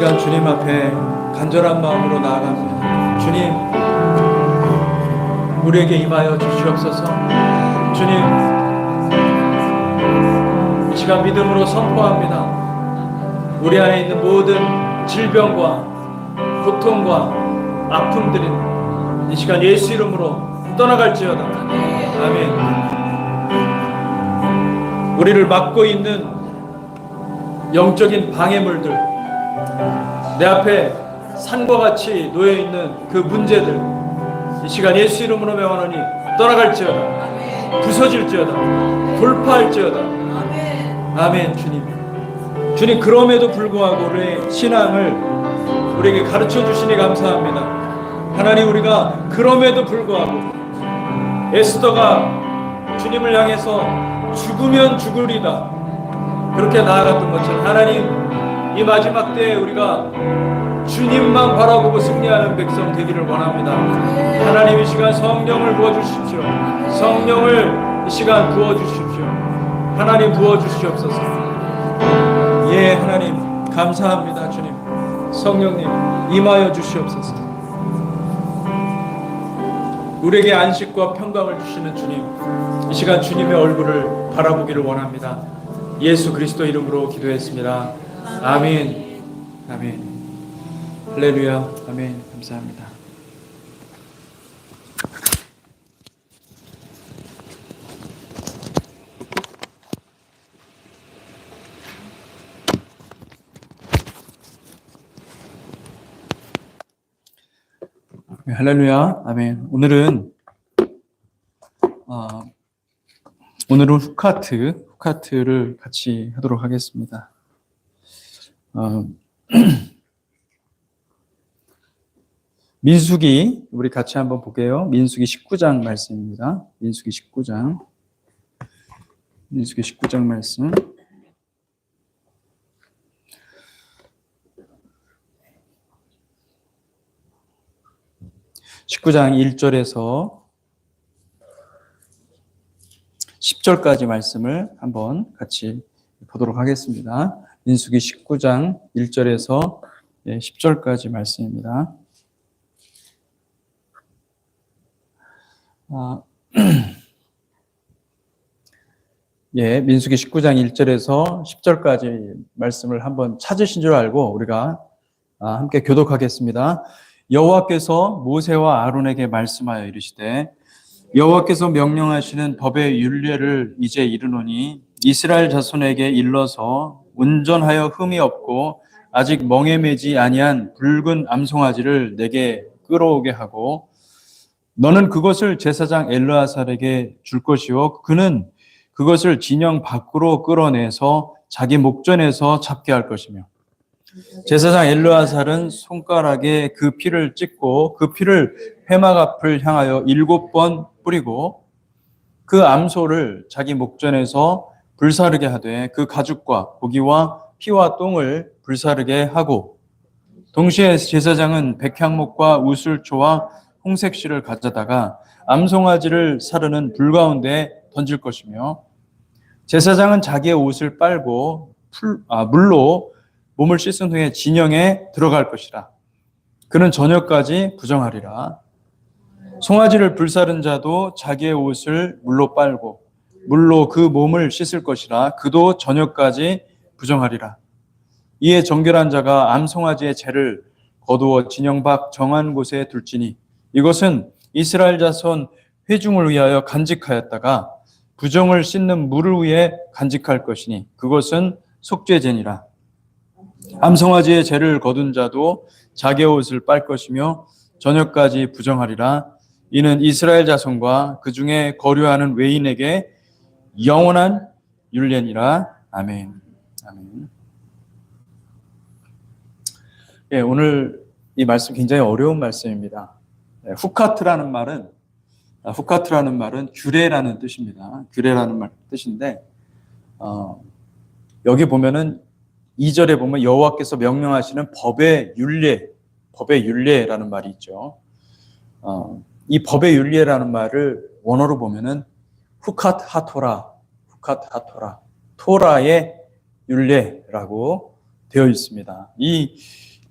시간 주님 앞에 간절한 마음으로 나아갑니다. 주님, 우리에게 임하여 주시옵소서. 주님, 이 시간 믿음으로 선포합니다. 우리 안에 있는 모든 질병과 고통과 아픔들이 이 시간 예수 이름으로 떠나갈지어다. 아멘. 우리를 막고 있는 영적인 방해물들, 내 앞에 산과 같이 놓여있는 그 문제들, 이 시간 예수 이름으로 명하노니 떠나갈지어다. 부서질지어다. 돌파할지어다. 아멘. 주님, 그럼에도 불구하고 우리의 신앙을 우리에게 가르쳐 주시니 감사합니다. 하나님, 우리가 그럼에도 불구하고 에스더가 주님을 향해서 죽으면 죽으리다 그렇게 나아갔던 것처럼 하나님, 이 마지막 때에 우리가 주님만 바라보고 승리하는 백성 되기를 원합니다. 하나님, 이 시간 성령을 부어주십시오. 성령을 이 시간 부어주십시오. 하나님, 부어주시옵소서. 예, 하나님 감사합니다. 주님, 성령님 임하여 주시옵소서. 우리에게 안식과 평강을 주시는 주님, 이 시간 주님의 얼굴을 바라보기를 원합니다. 예수 그리스도 이름으로 기도했습니다. 아멘. 아멘. 할렐루야. 아멘. 감사합니다. 할렐루야. 아멘. 오늘은 후카트를 같이 하도록 하겠습니다. 민수기 우리 같이 한번 볼게요. 민수기 19장 말씀입니다. 민수기 19장 말씀. 19장 1절에서 10절까지 말씀을 한번 같이 보도록 하겠습니다. 민수기 19장 1절에서 10절까지 말씀입니다. 민수기 19장 1절에서 10절까지 말씀을 한번 찾으신 줄 알고 우리가 함께 교독하겠습니다. 여호와께서 모세와 아론에게 말씀하여 이르시되 여호와께서 명령하시는 법의 율례를 이제 이르노니 이스라엘 자손에게 일러서 온전하여 흠이 없고 아직 멍에 매지 아니한 붉은 암송아지를 내게 끌어오게 하고 너는 그것을 제사장 엘르아살에게 줄 것이요 그는 그것을 진영 밖으로 끌어내서 자기 목전에서 잡게 할 것이며 제사장 엘르아살은 손가락에 그 피를 찍고 그 피를 회막 앞을 향하여 7번 뿌리고 그 암소를 자기 목전에서 불사르게 하되 그 가죽과 고기와 피와 똥을 불사르게 하고 동시에 제사장은 백향목과 우슬초와 홍색실을 가져다가 암송아지를 사르는 불 가운데 던질 것이며 제사장은 자기의 옷을 빨고 물로 몸을 씻은 후에 진영에 들어갈 것이라. 그는 저녁까지 부정하리라. 송아지를 불사른 자도 자기의 옷을 물로 빨고 물로 그 몸을 씻을 것이라. 그도 저녁까지 부정하리라. 이에 정결한 자가 암송아지의 죄를 거두어 진영 밖 정한 곳에 둘지니 이것은 이스라엘 자손 회중을 위하여 간직하였다가 부정을 씻는 물을 위해 간직할 것이니 그것은 속죄제니라. 암송아지의 죄를 거둔 자도 자기의 옷을 빨 것이며 저녁까지 부정하리라. 이는 이스라엘 자손과 그 중에 거류하는 외인에게 영원한 율례니라. 아멘. 아멘. 오늘 이 말씀 굉장히 어려운 말씀입니다. 후카트라는 말은 규례라는 뜻입니다. 규례라는 뜻인데 여기 보면은 2절에 보면 여호와께서 명령하시는 법의 율례라는 말이 있죠. 이 법의 율례라는 말을 원어로 보면은 후카트 하토라, 토라의 율례라고 되어 있습니다. 이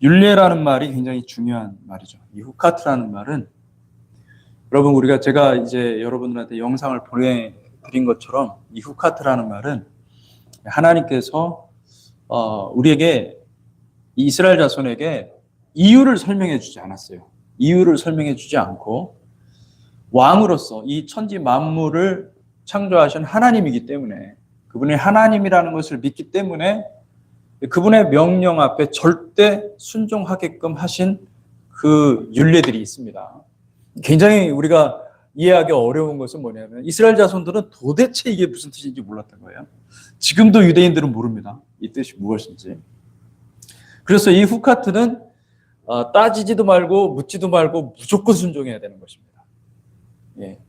율례라는 말이 굉장히 중요한 말이죠. 이 후카트라는 말은 여러분 제가 이제 여러분들한테 영상을 보내드린 것처럼 이 후카트라는 말은 하나님께서 우리에게 이스라엘 자손에게 이유를 설명해 주지 않았어요. 이유를 설명해 주지 않고 왕으로서 이 천지 만물을 창조하신 하나님이기 때문에 그분이 하나님이라는 것을 믿기 때문에 그분의 명령 앞에 절대 순종하게끔 하신 그 율례들이 있습니다. 굉장히 우리가 이해하기 어려운 것은 뭐냐면 이스라엘 자손들은 도대체 이게 무슨 뜻인지 몰랐던 거예요. 지금도 유대인들은 모릅니다. 이 뜻이 무엇인지. 그래서 이 후카트는 따지지도 말고 묻지도 말고 무조건 순종해야 되는 것입니다. 예.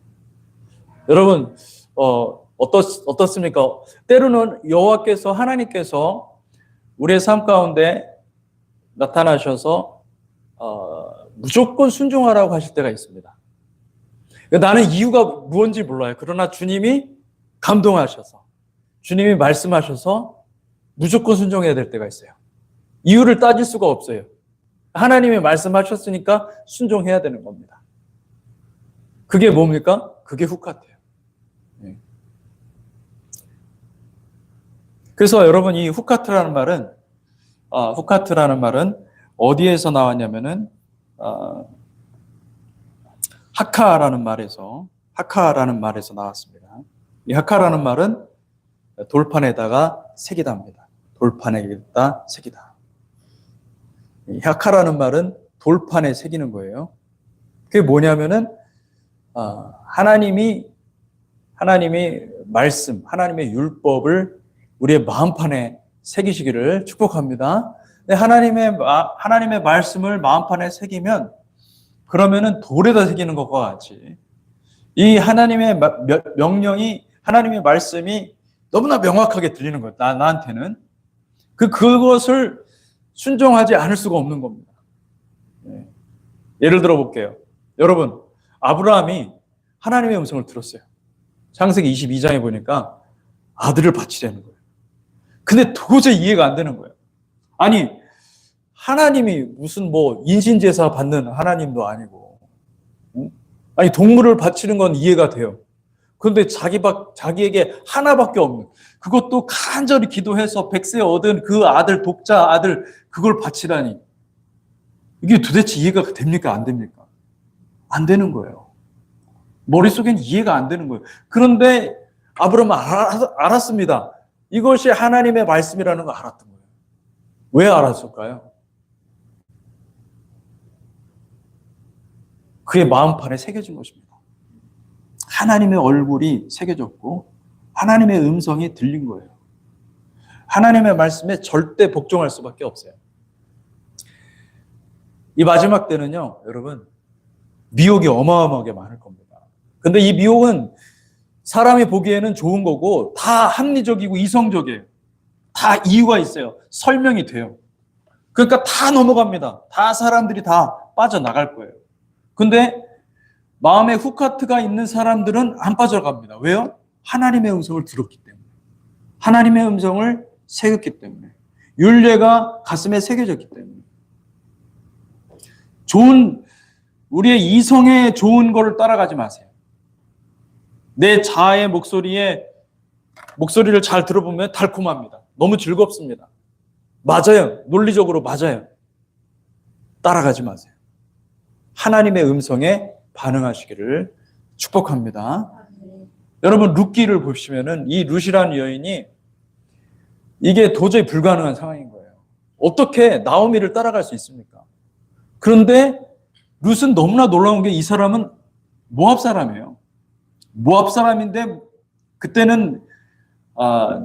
여러분 어떻습니까? 때로는 여호와께서 하나님께서 우리의 삶 가운데 나타나셔서 무조건 순종하라고 하실 때가 있습니다. 나는 이유가 무엇인지 몰라요. 그러나 주님이 감동하셔서 주님이 말씀하셔서 무조건 순종해야 될 때가 있어요. 이유를 따질 수가 없어요. 하나님이 말씀하셨으니까 순종해야 되는 겁니다. 그게 뭡니까? 그게 후카트예요. 그래서 여러분 이 후카트라는 말은 어디에서 나왔냐면은 하카라는 말에서 나왔습니다. 이 하카라는 말은 돌판에다가 새기다입니다. 돌판에다 새기다. 이 하카라는 말은 돌판에 새기는 거예요. 그게 뭐냐면은 하나님의 말씀, 하나님의 율법을 우리의 마음판에 새기시기를 축복합니다. 하나님의 말씀을 마음판에 새기면 그러면은 돌에다 새기는 것과 같이 이 하나님의 명령이 하나님의 말씀이 너무나 명확하게 들리는 거예요. 나한테는 그것을 순종하지 않을 수가 없는 겁니다. 예를 들어 볼게요. 여러분 아브라함이 하나님의 음성을 들었어요. 창세기 22장에 보니까 아들을 바치려는 거예요. 근데 도저히 이해가 안 되는 거예요. 아니 하나님이 무슨 인신제사 받는 하나님도 아니고, 아니 동물을 바치는 건 이해가 돼요. 그런데 자기에게 하나밖에 없는, 그것도 간절히 기도해서 100세 얻은 그 아들, 독자 아들, 그걸 바치다니 이게 도대체 이해가 됩니까? 안 됩니까? 안 되는 거예요. 머릿속엔 이해가 안 되는 거예요. 그런데 아브라함은 알았습니다. 이것이 하나님의 말씀이라는 걸 알았던 거예요. 왜 알았을까요? 그의 마음판에 새겨진 것입니다. 하나님의 얼굴이 새겨졌고 하나님의 음성이 들린 거예요. 하나님의 말씀에 절대 복종할 수밖에 없어요. 이 마지막 때는요, 여러분, 미혹이 어마어마하게 많을 겁니다. 근데 이 미혹은 사람이 보기에는 좋은 거고 다 합리적이고 이성적이에요. 다 이유가 있어요. 설명이 돼요. 그러니까 다 넘어갑니다. 다 사람들이 다 빠져나갈 거예요. 근데 마음에 후카트가 있는 사람들은 안 빠져갑니다. 왜요? 하나님의 음성을 들었기 때문에. 하나님의 음성을 새겼기 때문에. 율례가 가슴에 새겨졌기 때문에. 우리의 이성에 좋은 거를 따라가지 마세요. 내 자아의 목소리를 잘 들어보면 달콤합니다. 너무 즐겁습니다. 맞아요. 논리적으로 맞아요. 따라가지 마세요. 하나님의 음성에 반응하시기를 축복합니다. 여러분 룻기를 보시면은 이 룻이라는 여인이 이게 도저히 불가능한 상황인 거예요. 어떻게 나오미를 따라갈 수 있습니까? 그런데 룻은 너무나 놀라운 게 이 사람은 모압 사람이에요. 모압 사람인데 그때는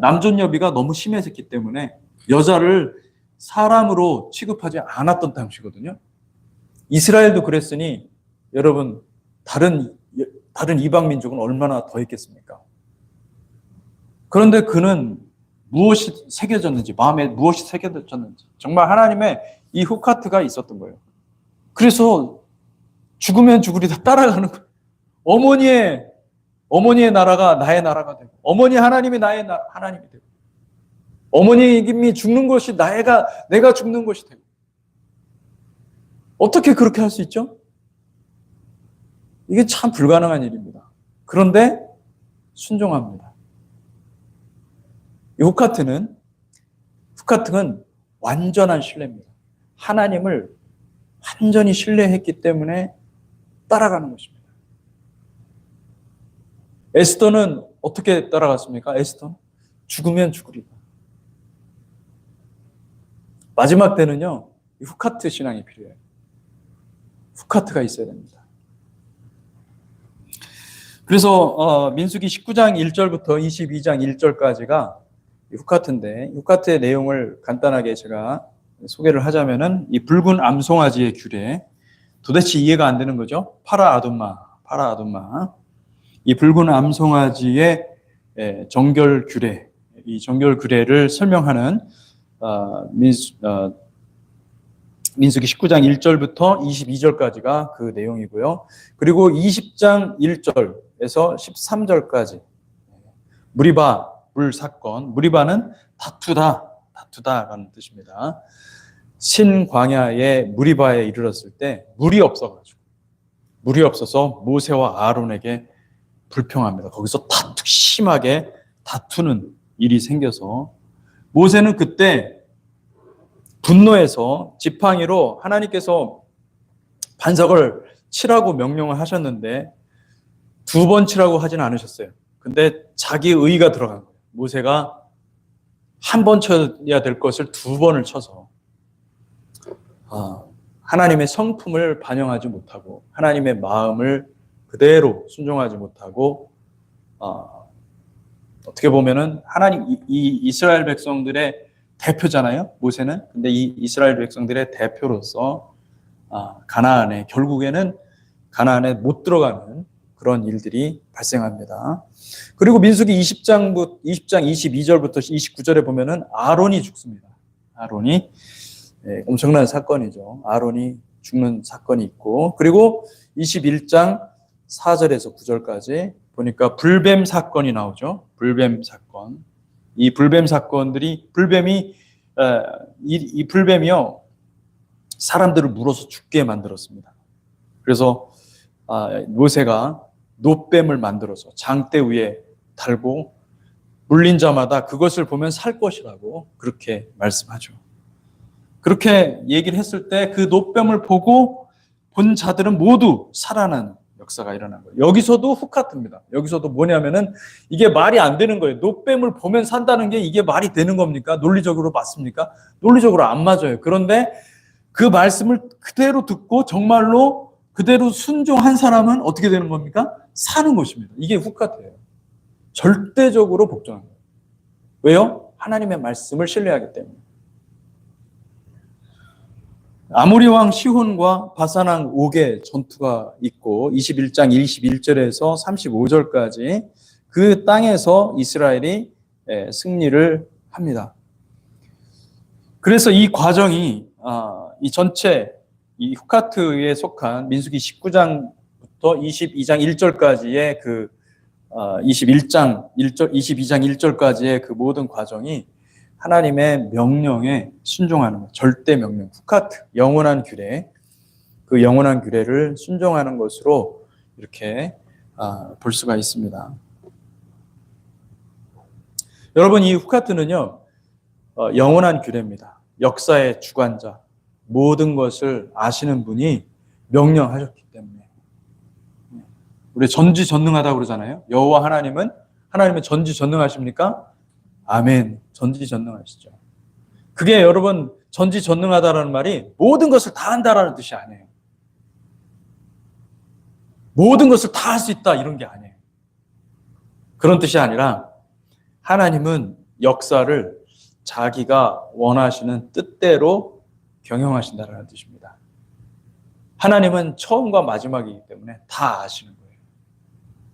남존여비가 너무 심했기 때문에 여자를 사람으로 취급하지 않았던 당시거든요. 이스라엘도 그랬으니 여러분 다른 이방 민족은 얼마나 더 있겠습니까? 그런데 그는 무엇이 새겨졌는지, 마음에 무엇이 새겨졌는지 정말 하나님의 이 후카트가 있었던 거예요. 그래서 죽으면 죽으리 다 따라가는 거예요. 어머니의 나라가 나의 나라가 되고, 어머니 하나님이 나의 하나님이 되고, 어머님이 죽는 것이 내가 죽는 것이 되고, 어떻게 그렇게 할 수 있죠? 이게 참 불가능한 일입니다. 그런데 순종합니다. 이 후카트는 완전한 신뢰입니다. 하나님을 완전히 신뢰했기 때문에 따라가는 것입니다. 에스더는 어떻게 따라갔습니까? 에스더는 죽으면 죽으리라. 마지막 때는요, 후카트 신앙이 필요해요. 후카트가 있어야 됩니다. 그래서 민수기 19장 1절부터 22장 1절까지가 후카트인데, 후카트의 내용을 간단하게 제가 소개를 하자면은 이 붉은 암송아지의 규례, 도대체 이해가 안 되는 거죠. 파라 아둠마. 이 붉은 암송아지의 정결 규례, 이 정결 규례를 설명하는 민수기 19장 1절부터 22절까지가 그 내용이고요. 그리고 20장 1절에서 13절까지 무리바 물 사건, 무리바는 다투다라는 뜻입니다. 신광야의 무리바에 이르렀을 때 물이 없어서 모세와 아론에게 불평합니다. 거기서 심하게 다투는 일이 생겨서 모세는 그때 분노해서 지팡이로 하나님께서 반석을 치라고 명령을 하셨는데 2번 치라고 하진 않으셨어요. 근데 자기 의의가 들어간 거예요. 모세가 한 번 쳐야 될 것을 2번을 쳐서 하나님의 성품을 반영하지 못하고 하나님의 마음을 그대로 순종하지 못하고 어떻게 보면은 하나님 이 이스라엘 백성들의 대표잖아요. 모세는. 근데 이 이스라엘 백성들의 대표로서 결국에는 가나안에 못 들어가는 그런 일들이 발생합니다. 그리고 민수기 20장 22절부터 29절에 보면은 아론이 죽습니다. 아론이 엄청난 사건이죠. 아론이 죽는 사건이 있고, 그리고 21장 4절에서 9절까지 보니까 불뱀 사건이 나오죠. 불뱀 사건. 이 불뱀 사건들이 이 불뱀이요 사람들을 물어서 죽게 만들었습니다. 그래서 모세가 놋뱀을 만들어서 장대 위에 달고 물린 자마다 그것을 보면 살 것이라고 그렇게 말씀하죠. 그렇게 얘기를 했을 때 그 놋뱀을 보고 본 자들은 모두 살아나는 역사가 일어난 거예요. 여기서도 후카트입니다. 여기서도 뭐냐면은 이게 말이 안 되는 거예요. 놋뱀을 보면 산다는 게 이게 말이 되는 겁니까? 논리적으로 맞습니까? 논리적으로 안 맞아요. 그런데 그 말씀을 그대로 듣고 정말로 그대로 순종한 사람은 어떻게 되는 겁니까? 사는 것입니다. 이게 후카트예요. 절대적으로 복종한 거예요. 왜요? 하나님의 말씀을 신뢰하기 때문에. 아모리 왕 시혼과 바산 왕 옥의 전투가 있고 21장 21절에서 35절까지 그 땅에서 이스라엘이 승리를 합니다. 그래서 이 과정이 이 전체 이 후카트에 속한 민수기 19장부터 22장 1절까지의 그 22장 1절까지의 그 모든 과정이 하나님의 명령에 순종하는 것, 절대 명령, 후카트, 영원한 규례, 그 영원한 규례를 순종하는 것으로 이렇게 볼 수가 있습니다. 여러분, 이 후카트는요, 영원한 규례입니다. 역사의 주관자, 모든 것을 아시는 분이 명령하셨기 때문에. 우리 전지전능하다고 그러잖아요. 여호와 하나님은 전지전능하십니까? 아멘. 전지전능하시죠. 그게 여러분 전지전능하다라는 말이 모든 것을 다 한다라는 뜻이 아니에요. 모든 것을 다 할 수 있다 이런 게 아니에요. 그런 뜻이 아니라 하나님은 역사를 자기가 원하시는 뜻대로 경영하신다라는 뜻입니다. 하나님은 처음과 마지막이기 때문에 다 아시는 거예요.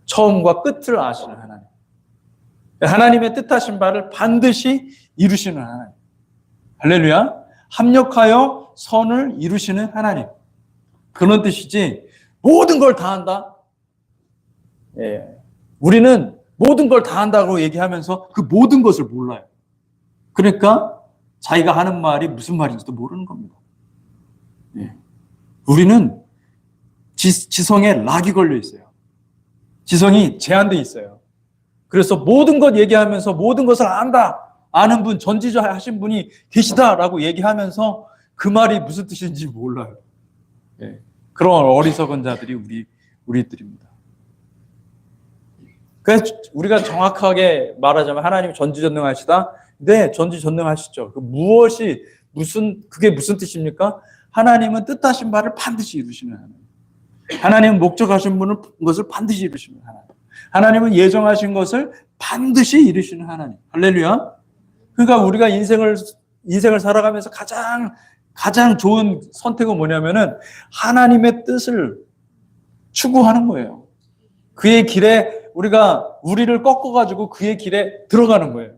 처음과 끝을 아시는 하나님. 하나님의 뜻하신 바를 반드시 이루시는 하나님. 할렐루야. 합력하여 선을 이루시는 하나님. 그런 뜻이지 모든 걸 다 한다. 우리는 모든 걸 다 한다고 얘기하면서 그 모든 것을 몰라요. 그러니까 자기가 하는 말이 무슨 말인지도 모르는 겁니다. 우리는 지성에 락이 걸려 있어요. 지성이 제한돼 있어요. 그래서 모든 것 얘기하면서 모든 것을 안다, 아는 분, 전지자 하신 분이 계시다라고 얘기하면서 그 말이 무슨 뜻인지 몰라요. 예. 그런 어리석은 자들이 우리들입니다. 그래서 우리가 정확하게 말하자면 하나님이 전지전능하시다. 네, 전지전능하시죠. 그게 무슨 뜻입니까? 하나님은 뜻하신 바를 반드시 이루시는 하나님. 하나님은 목적하신 것을 반드시 이루시는 하나님. 하나님은 예정하신 것을 반드시 이루시는 하나님. 할렐루야. 그러니까 우리가 인생을 살아가면서 가장 좋은 선택은 뭐냐면은 하나님의 뜻을 추구하는 거예요. 그의 길에 우리를 꺾어가지고 그의 길에 들어가는 거예요.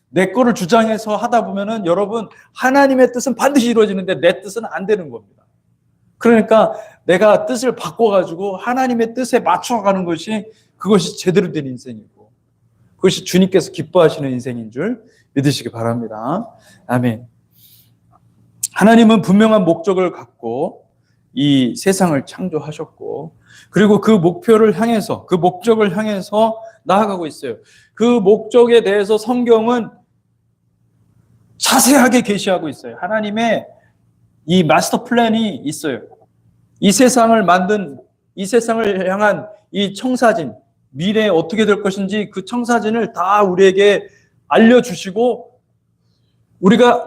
내 거를 주장해서 하다 보면은 여러분, 하나님의 뜻은 반드시 이루어지는데 내 뜻은 안 되는 겁니다. 그러니까 내가 뜻을 바꿔가지고 하나님의 뜻에 맞춰가는 그것이 제대로 된 인생이고, 그것이 주님께서 기뻐하시는 인생인 줄 믿으시기 바랍니다. 아멘. 하나님은 분명한 목적을 갖고 이 세상을 창조하셨고, 그리고 그 목적을 향해서 나아가고 있어요. 그 목적에 대해서 성경은 자세하게 계시하고 있어요. 하나님의 이 마스터 플랜이 있어요. 이 세상을 향한 이 청사진, 미래에 어떻게 될 것인지 그 청사진을 다 우리에게 알려주시고,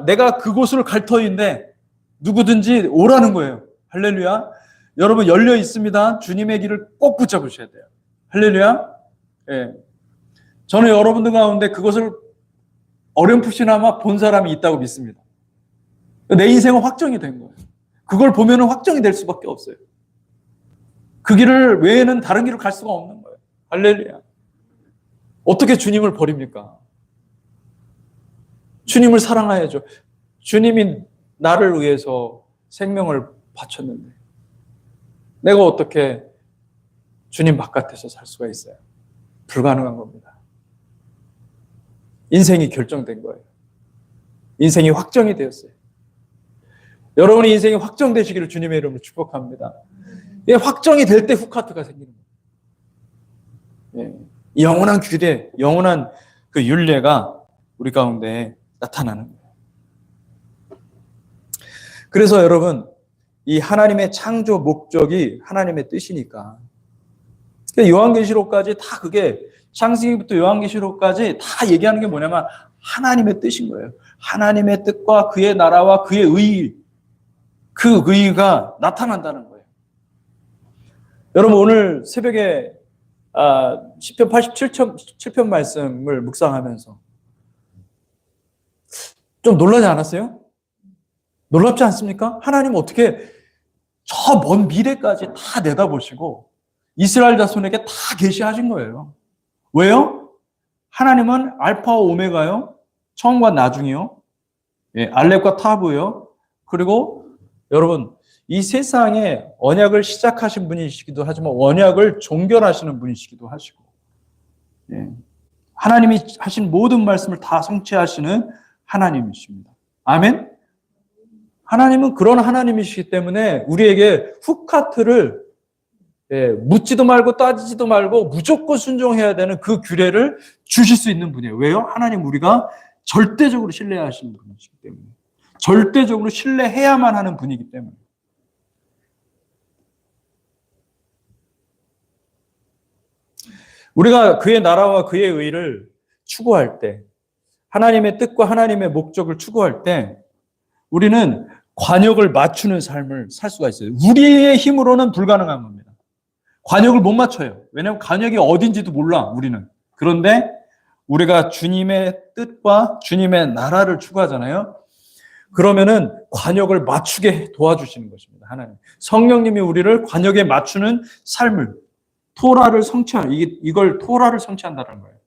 내가 그곳을 갈 터인데 누구든지 오라는 거예요. 할렐루야. 여러분, 열려 있습니다. 주님의 길을 꼭 붙잡으셔야 돼요. 할렐루야. 예. 저는 여러분들 가운데 그것을 어렴풋이나마 본 사람이 있다고 믿습니다. 내 인생은 확정이 된 거예요. 그걸 보면 확정이 될 수밖에 없어요. 그 길을 외에는 다른 길을 갈 수가 없는 거예요. 할렐루야. 어떻게 주님을 버립니까? 주님을 사랑해야죠. 주님이 나를 위해서 생명을 바쳤는데 내가 어떻게 주님 바깥에서 살 수가 있어요? 불가능한 겁니다. 인생이 결정된 거예요. 인생이 확정이 되었어요. 여러분의 인생이 확정되시기를 주님의 이름으로 축복합니다. 이게 확정이 될 때 후카트가 생기는 거예요. 예. 영원한 규례, 영원한 그 율례가 우리 가운데 나타나는 거예요. 그래서 여러분, 이 하나님의 창조 목적이 하나님의 뜻이니까, 요한계시록까지 다 그게, 창세기부터 요한계시록까지 다 얘기하는 게 뭐냐면 하나님의 뜻인 거예요. 하나님의 뜻과 그의 나라와 그의 의, 그 의가 나타난다는 거예요. 여러분, 오늘 새벽에 시편 87편 말씀을 묵상하면서 좀 놀라지 않았어요? 놀랍지 않습니까? 하나님은 어떻게 저 먼 미래까지 다 내다보시고 이스라엘 자손에게 다 계시하신 거예요. 왜요? 하나님은 알파와 오메가요, 처음과 나중이요, 알렙과 타브요, 그리고 여러분, 이 세상에 언약을 시작하신 분이시기도 하지만 언약을 종결하시는 분이시기도 하시고, 하나님이 하신 모든 말씀을 다 성취하시는 하나님이십니다. 아멘? 하나님은 그런 하나님이시기 때문에 우리에게 후카트를 묻지도 말고 따지지도 말고 무조건 순종해야 되는 그 규례를 주실 수 있는 분이에요. 왜요? 하나님 우리가 절대적으로 신뢰하시는 분이시기 때문에, 절대적으로 신뢰해야만 하는 분이기 때문에. 우리가 그의 나라와 그의 의를 추구할 때, 하나님의 뜻과 하나님의 목적을 추구할 때 우리는 관역을 맞추는 삶을 살 수가 있어요. 우리의 힘으로는 불가능한 겁니다. 관역을 못 맞춰요. 왜냐하면 관역이 어딘지도 몰라, 우리는. 그런데 우리가 주님의 뜻과 주님의 나라를 추구하잖아요. 그러면은 관역을 맞추게 도와주시는 것입니다. 하나님. 성령님이 우리를 관역에 맞추는 삶을, 토라를 성취하는, 이걸 토라를 성취한다는 거예요.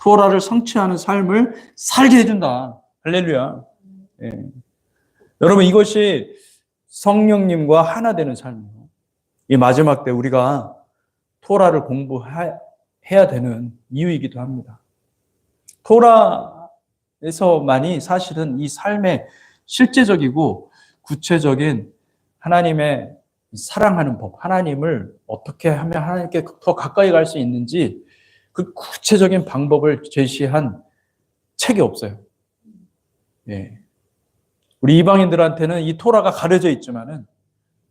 토라를 성취하는 삶을 살게 해준다. 할렐루야. 예. 여러분, 이것이 성령님과 하나 되는 삶이에요. 이 마지막 때 우리가 토라를 공부해야 되는 이유이기도 합니다. 토라에서만이 사실은 이 삶의 실제적이고 구체적인 하나님의 사랑하는 법, 하나님을 어떻게 하면 하나님께 더 가까이 갈 수 있는지 그 구체적인 방법을 제시한 책이 없어요. 예. 우리 이방인들한테는 이 토라가 가려져 있지만은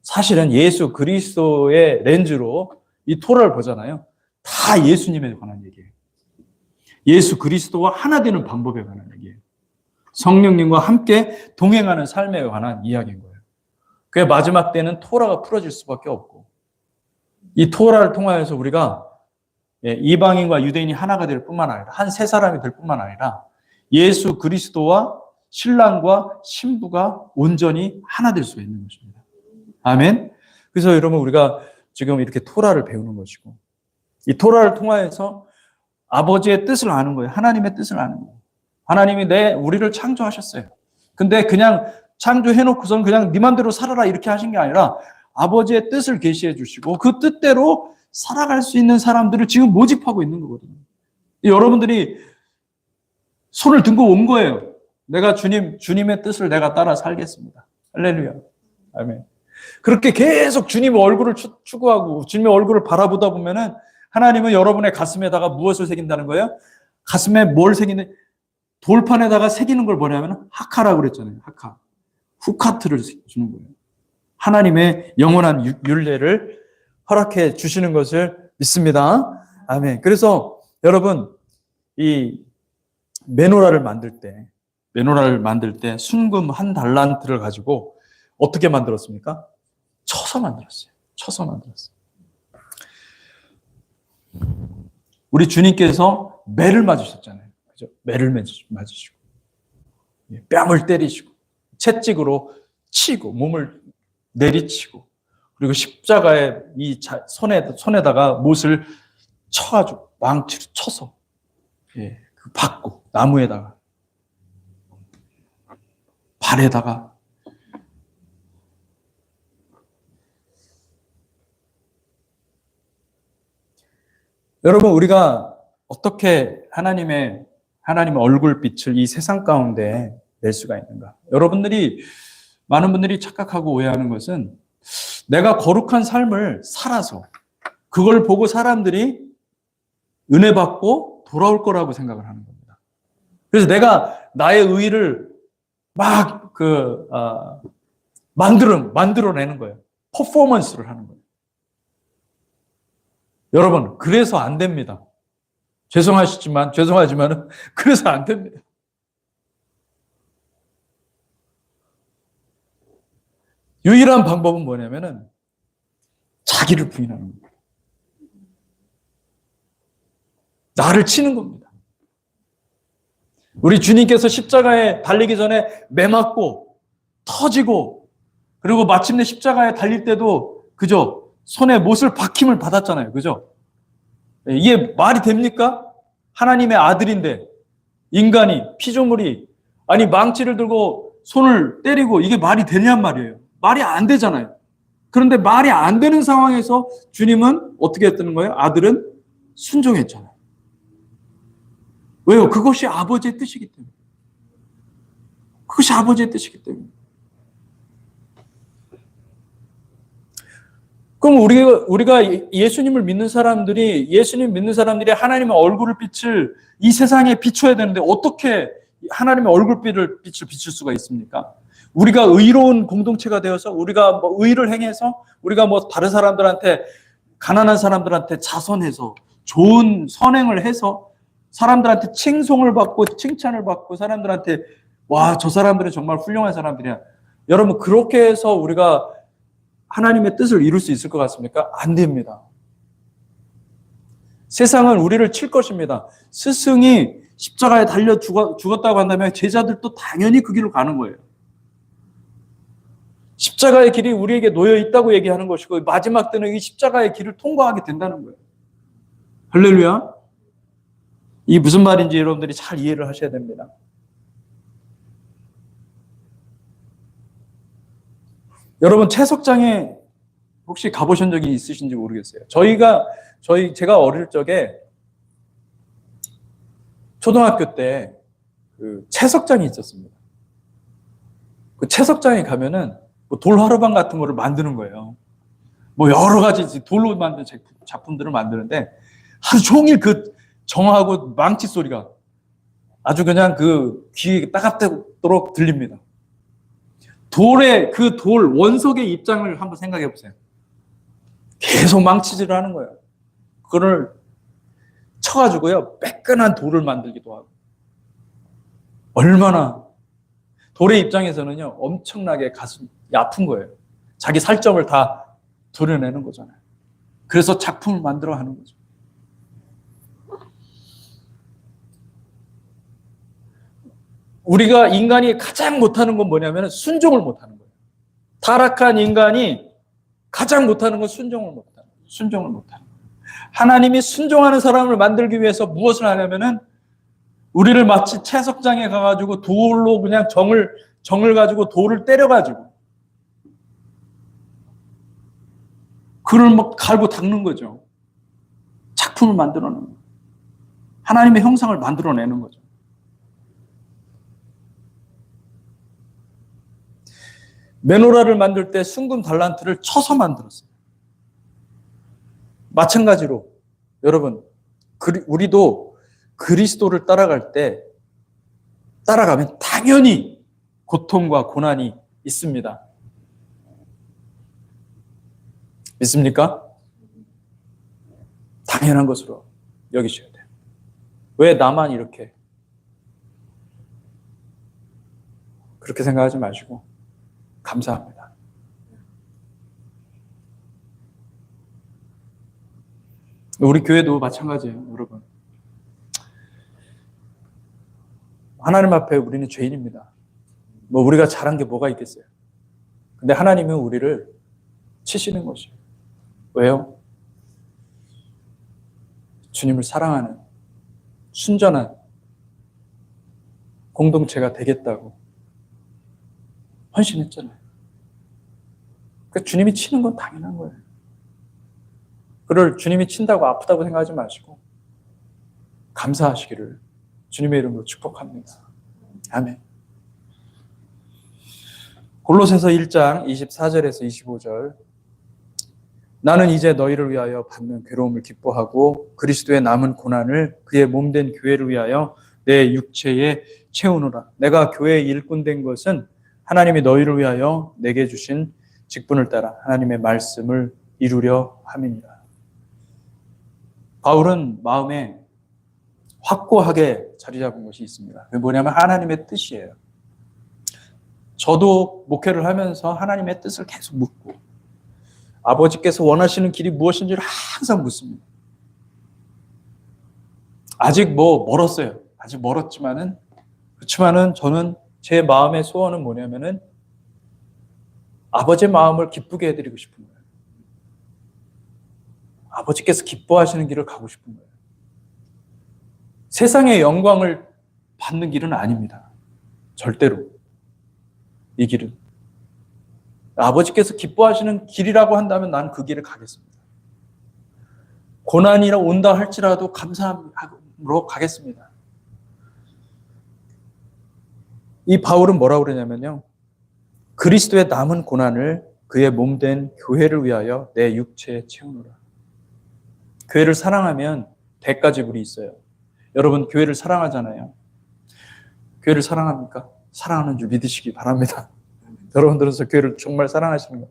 사실은 예수 그리스도의 렌즈로 이 토라를 보잖아요. 다 예수님에 관한 얘기예요. 예수 그리스도와 하나 되는 방법에 관한 얘기예요. 성령님과 함께 동행하는 삶에 관한 이야기인 거예요. 그게 마지막 때는 토라가 풀어질 수밖에 없고, 이 토라를 통하여서 우리가 이방인과 유대인이 하나가 될 뿐만 아니라, 한 세 사람이 될 뿐만 아니라 예수 그리스도와 신랑과 신부가 온전히 하나 될 수 있는 것입니다. 아멘. 그래서 여러분, 우리가 지금 이렇게 토라를 배우는 것이고, 이 토라를 통하여서 아버지의 뜻을 아는 거예요. 하나님의 뜻을 아는 거예요. 하나님이 우리를 창조하셨어요. 근데 그냥 창조해놓고선 그냥 네 맘대로 살아라 이렇게 하신 게 아니라 아버지의 뜻을 계시해 주시고 그 뜻대로 살아갈 수 있는 사람들을 지금 모집하고 있는 거거든요. 여러분들이 손을 들고 온 거예요. 내가 주님의 뜻을 내가 따라 살겠습니다. 할렐루야. 아멘. 그렇게 계속 주님의 얼굴을 추구하고 주님의 얼굴을 바라보다 보면은 하나님은 여러분의 가슴에다가 무엇을 새긴다는 거예요? 가슴에 뭘 새기는, 돌판에다가 새기는 걸 뭐냐면 하카라고 그랬잖아요. 하카. 후카트를 주는 거예요. 하나님의 영원한 율례를 허락해 주시는 것을 믿습니다. 아멘. 그래서 여러분, 이 메노라를 만들 때 순금 한 달란트를 가지고 어떻게 만들었습니까? 쳐서 만들었어요. 우리 주님께서 매를 맞으셨잖아요. 그죠? 매를 맞으시고, 뺨을 때리시고, 채찍으로 치고, 몸을 내리치고, 그리고 십자가에 이 손에다가 못을 쳐가지고, 망치로 쳐서, 받고, 나무에다가, 발에다가, 여러분, 우리가 어떻게 하나님의 얼굴빛을 이 세상 가운데 낼 수가 있는가? 많은 분들이 착각하고 오해하는 것은 내가 거룩한 삶을 살아서 그걸 보고 사람들이 은혜 받고 돌아올 거라고 생각을 하는 겁니다. 그래서 내가 나의 의의를 막 만들어내는 거예요. 퍼포먼스를 하는 거예요. 여러분, 그래서 안 됩니다. 죄송하지만 그래서 안 됩니다. 유일한 방법은 뭐냐면은 자기를 부인하는 겁니다. 나를 치는 겁니다. 우리 주님께서 십자가에 달리기 전에 매 맞고 터지고, 그리고 마침내 십자가에 달릴 때도 그죠? 손에 못을 박힘을 받았잖아요. 그죠? 이게 말이 됩니까? 하나님의 아들인데 인간이, 피조물이, 아니 망치를 들고 손을 때리고 이게 말이 되냔 말이에요. 말이 안 되잖아요. 그런데 말이 안 되는 상황에서 주님은 어떻게 했다는 거예요? 아들은 순종했잖아요. 왜요? 그것이 아버지의 뜻이기 때문에. 그것이 아버지의 뜻이기 때문에. 그럼 우리가 예수님 믿는 사람들이 하나님의 얼굴빛을 이 세상에 비춰야 되는데 어떻게 하나님의 얼굴빛을 비출 수가 있습니까? 우리가 의로운 공동체가 되어서, 우리가 의를 행해서, 우리가 다른 사람들한테, 가난한 사람들한테 자선해서 좋은 선행을 해서 사람들한테 칭송을 받고 칭찬을 받고 사람들한테 와, 저 사람들은 정말 훌륭한 사람들이야. 여러분, 그렇게 해서 우리가 하나님의 뜻을 이룰 수 있을 것 같습니까? 안 됩니다. 세상은 우리를 칠 것입니다. 스승이 십자가에 달려 죽었다고 한다면 제자들도 당연히 그 길로 가는 거예요. 십자가의 길이 우리에게 놓여 있다고 얘기하는 것이고 마지막 때는 이 십자가의 길을 통과하게 된다는 거예요. 할렐루야. 이게 무슨 말인지 여러분들이 잘 이해를 하셔야 됩니다. 여러분, 채석장에 혹시 가보신 적이 있으신지 모르겠어요. 제가 어릴 적에 초등학교 때 그 채석장이 있었습니다. 그 채석장에 가면은 뭐 돌화로방 같은 거를 만드는 거예요. 뭐 여러 가지 돌로 만든 작품들을 만드는데 하루 종일 그 정하고 망치 소리가 아주 그냥 그 귀에 따갑도록 들립니다. 그 돌 원석의 입장을 한번 생각해 보세요. 계속 망치질을 하는 거예요. 그걸 쳐가지고요, 매끈한 돌을 만들기도 하고. 얼마나 돌의 입장에서는요, 엄청나게 가슴이 아픈 거예요. 자기 살점을 다 도려내는 거잖아요. 그래서 작품을 만들어 하는 거죠. 우리가 인간이 가장 못하는 건 뭐냐면 순종을 못하는 거예요. 타락한 인간이 가장 못하는 건 순종을 못하는 거예요. 하나님이 순종하는 사람을 만들기 위해서 무엇을 하냐면은 우리를 마치 채석장에 가가지고 돌로 그냥 정을 가지고 돌을 때려가지고 그를 막 갈고 닦는 거죠. 작품을 만들어내는 거예요. 하나님의 형상을 만들어내는 거죠. 메노라를 만들 때 순금 달란트를 쳐서 만들었어요. 마찬가지로 여러분, 우리도 그리스도를 따라가면 당연히 고통과 고난이 있습니다. 믿습니까? 당연한 것으로 여기셔야 돼요. 왜 나만 이렇게? 그렇게 생각하지 마시고 감사합니다. 우리 교회도 마찬가지예요, 여러분. 하나님 앞에 우리는 죄인입니다. 뭐 우리가 잘한 게 뭐가 있겠어요? 근데 하나님은 우리를 치시는 것이에요. 왜요? 주님을 사랑하는 순전한 공동체가 되겠다고 헌신했잖아요. 그러니까 주님이 치는 건 당연한 거예요. 그를 주님이 친다고 아프다고 생각하지 마시고 감사하시기를 주님의 이름으로 축복합니다. 아멘. 골로새서 1장 24절에서 25절. 나는 이제 너희를 위하여 받는 괴로움을 기뻐하고 그리스도의 남은 고난을 그의 몸된 교회를 위하여 내 육체에 채우노라. 내가 교회의 일꾼 된 것은 하나님이 너희를 위하여 내게 주신 직분을 따라 하나님의 말씀을 이루려 함이니라. 바울은 마음에 확고하게 자리 잡은 것이 있습니다. 그게 뭐냐면 하나님의 뜻이에요. 저도 목회를 하면서 하나님의 뜻을 계속 묻고 아버지께서 원하시는 길이 무엇인지를 항상 묻습니다. 아직 멀었어요. 아직 멀었지만은 그렇지만은 저는 제 마음의 소원은 뭐냐면은 아버지의 마음을 기쁘게 해드리고 싶은 거예요. 아버지께서 기뻐하시는 길을 가고 싶은 거예요. 세상의 영광을 받는 길은 아닙니다. 절대로. 이 길은. 아버지께서 기뻐하시는 길이라고 한다면 난 그 길을 가겠습니다. 고난이 온다 할지라도 감사함으로 가겠습니다. 이 바울은 뭐라고 그러냐면요. 그리스도의 남은 고난을 그의 몸된 교회를 위하여 내 육체에 채우노라. 교회를 사랑하면 대가 지불이 있어요. 여러분 교회를 사랑하잖아요. 교회를 사랑합니까? 사랑하는 줄 믿으시기 바랍니다. 여러분들은서 교회를 정말 사랑하시는 것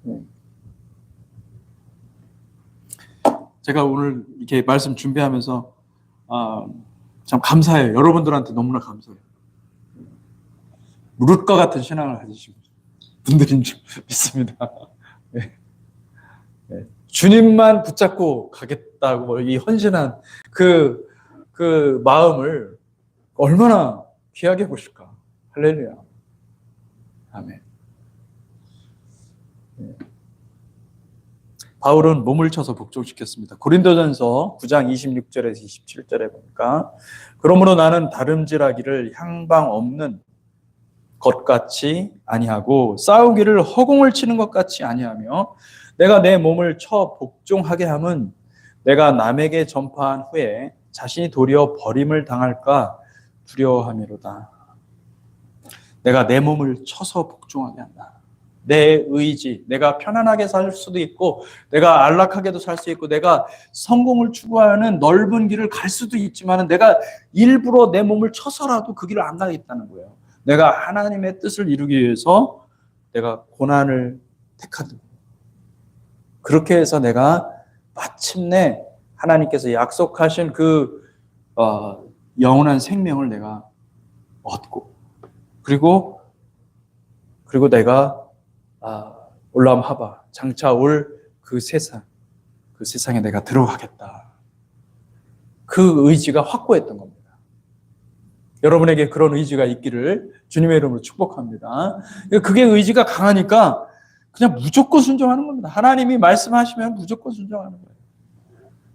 같아요. 제가 오늘 이렇게 말씀 준비하면서 참 감사해요. 여러분들한테 너무나 감사해요. 무릇과 같은 신앙을 가지신 분들인 줄 믿습니다. 네. 네. 주님만 붙잡고 가겠다고 이 헌신한 그 마음을 얼마나 귀하게 보실까. 할렐루야. 아멘. 네. 바울은 몸을 쳐서 복종시켰습니다. 고린도전서 9장 26절에서 27절에 보니까 그러므로 나는 다름질하기를 향방 없는 것 같이 아니하고 싸우기를 허공을 치는 것 같이 아니하며 내가 내 몸을 쳐 복종하게 함은 내가 남에게 전파한 후에 자신이 도리어 버림을 당할까 두려워함이로다. 내가 내 몸을 쳐서 복종하게 한다. 내 의지, 내가 편안하게 살 수도 있고 내가 안락하게도 살 수 있고 내가 성공을 추구하는 넓은 길을 갈 수도 있지만 내가 일부러 내 몸을 쳐서라도 그 길을 안 가겠다는 거예요. 내가 하나님의 뜻을 이루기 위해서 내가 고난을 택하든 그렇게 해서 내가 마침내 하나님께서 약속하신 그 영원한 생명을 내가 얻고 그리고 내가 올라옴 하바 장차 올 그 세상에 내가 들어가겠다. 그 의지가 확고했던 겁니다. 여러분에게 그런 의지가 있기를 주님의 이름으로 축복합니다. 그게 의지가 강하니까 그냥 무조건 순종하는 겁니다. 하나님이 말씀하시면 무조건 순종하는 거예요.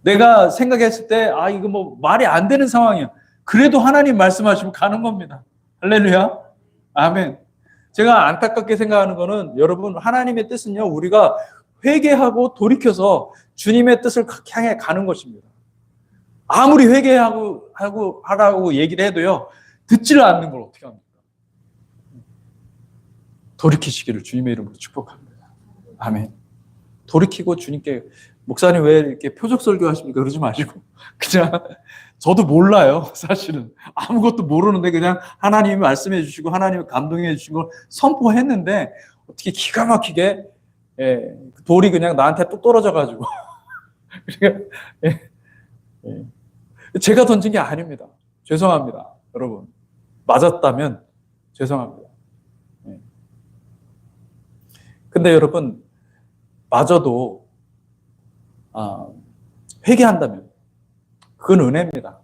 내가 생각했을 때 이거 뭐 말이 안 되는 상황이야. 그래도 하나님 말씀하시면 가는 겁니다. 할렐루야. 아멘. 제가 안타깝게 생각하는 거는 여러분 하나님의 뜻은요 우리가 회개하고 돌이켜서 주님의 뜻을 향해 가는 것입니다. 아무리 하라고 얘기를 해도요 듣지를 않는 걸 어떻게 합니까? 돌이키시기를 주님의 이름으로 축복합니다. 아멘. 돌이키고 주님께 목사님 왜 이렇게 표적 설교하십니까? 그러지 마시고 그냥 저도 몰라요. 사실은 아무것도 모르는데 그냥 하나님이 말씀해 주시고 하나님이 감동해 주신 걸 선포했는데 어떻게 기가 막히게 돌이 그냥 나한테 뚝 떨어져가지고 제가 던진 게 아닙니다. 죄송합니다. 여러분 맞았다면 죄송합니다. 근데 여러분 맞아도 회개한다면 그건 은혜입니다.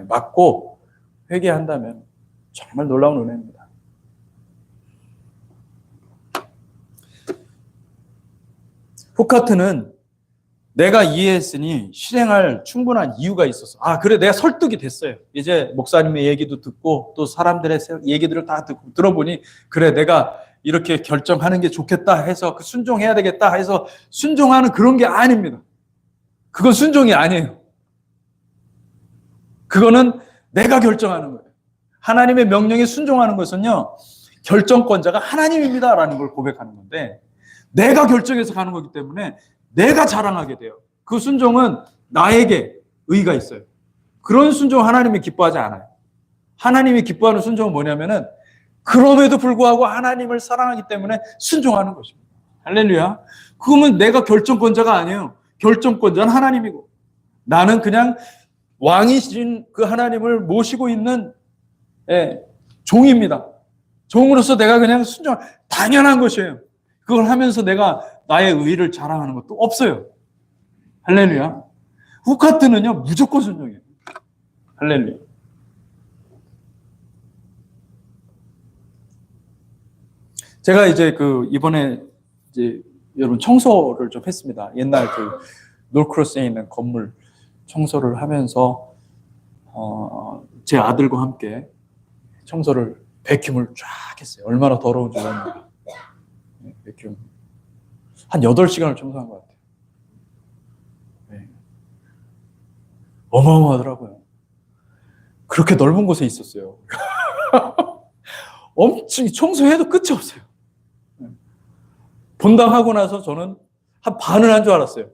맞고 회개한다면 정말 놀라운 은혜입니다. 후카트는 내가 이해했으니 실행할 충분한 이유가 있었어. 그래 내가 설득이 됐어요. 이제 목사님의 얘기도 듣고 또 사람들의 얘기들을 다 듣고 들어보니 그래 내가 이렇게 결정하는 게 좋겠다 해서 순종해야 되겠다 해서 순종하는 그런 게 아닙니다. 그건 순종이 아니에요. 그거는 내가 결정하는 거예요. 하나님의 명령에 순종하는 것은요 결정권자가 하나님입니다라는 걸 고백하는 건데 내가 결정해서 가는 거기 때문에 내가 자랑하게 돼요. 그 순종은 나에게 의의가 있어요. 그런 순종 하나님이 기뻐하지 않아요. 하나님이 기뻐하는 순종은 뭐냐면은 그럼에도 불구하고 하나님을 사랑하기 때문에 순종하는 것입니다. 할렐루야. 그러면 내가 결정권자가 아니에요. 결정권자는 하나님이고 나는 그냥 왕이신 그 하나님을 모시고 있는 종입니다. 종으로서 내가 그냥 순종 당연한 것이에요. 그걸 하면서 내가 나의 의의를 자랑하는 것도 없어요. 할렐루야. 후카트는요 무조건 순종이에요. 할렐루야. 제가 이제 이번에 이제 여러분 청소를 좀 했습니다. 옛날 놀크로스에 있는 건물 청소를 하면서 제 아들과 함께 청소를 베큐음을 쫙 했어요. 얼마나 더러운지 몰라요. 베큐음 한 8시간을 청소한 것 같아요. 네. 어마어마하더라고요. 그렇게 넓은 곳에 있었어요. 엄청 청소해도 끝이 없어요. 본당하고 나서 저는 한 반을 한 줄 알았어요.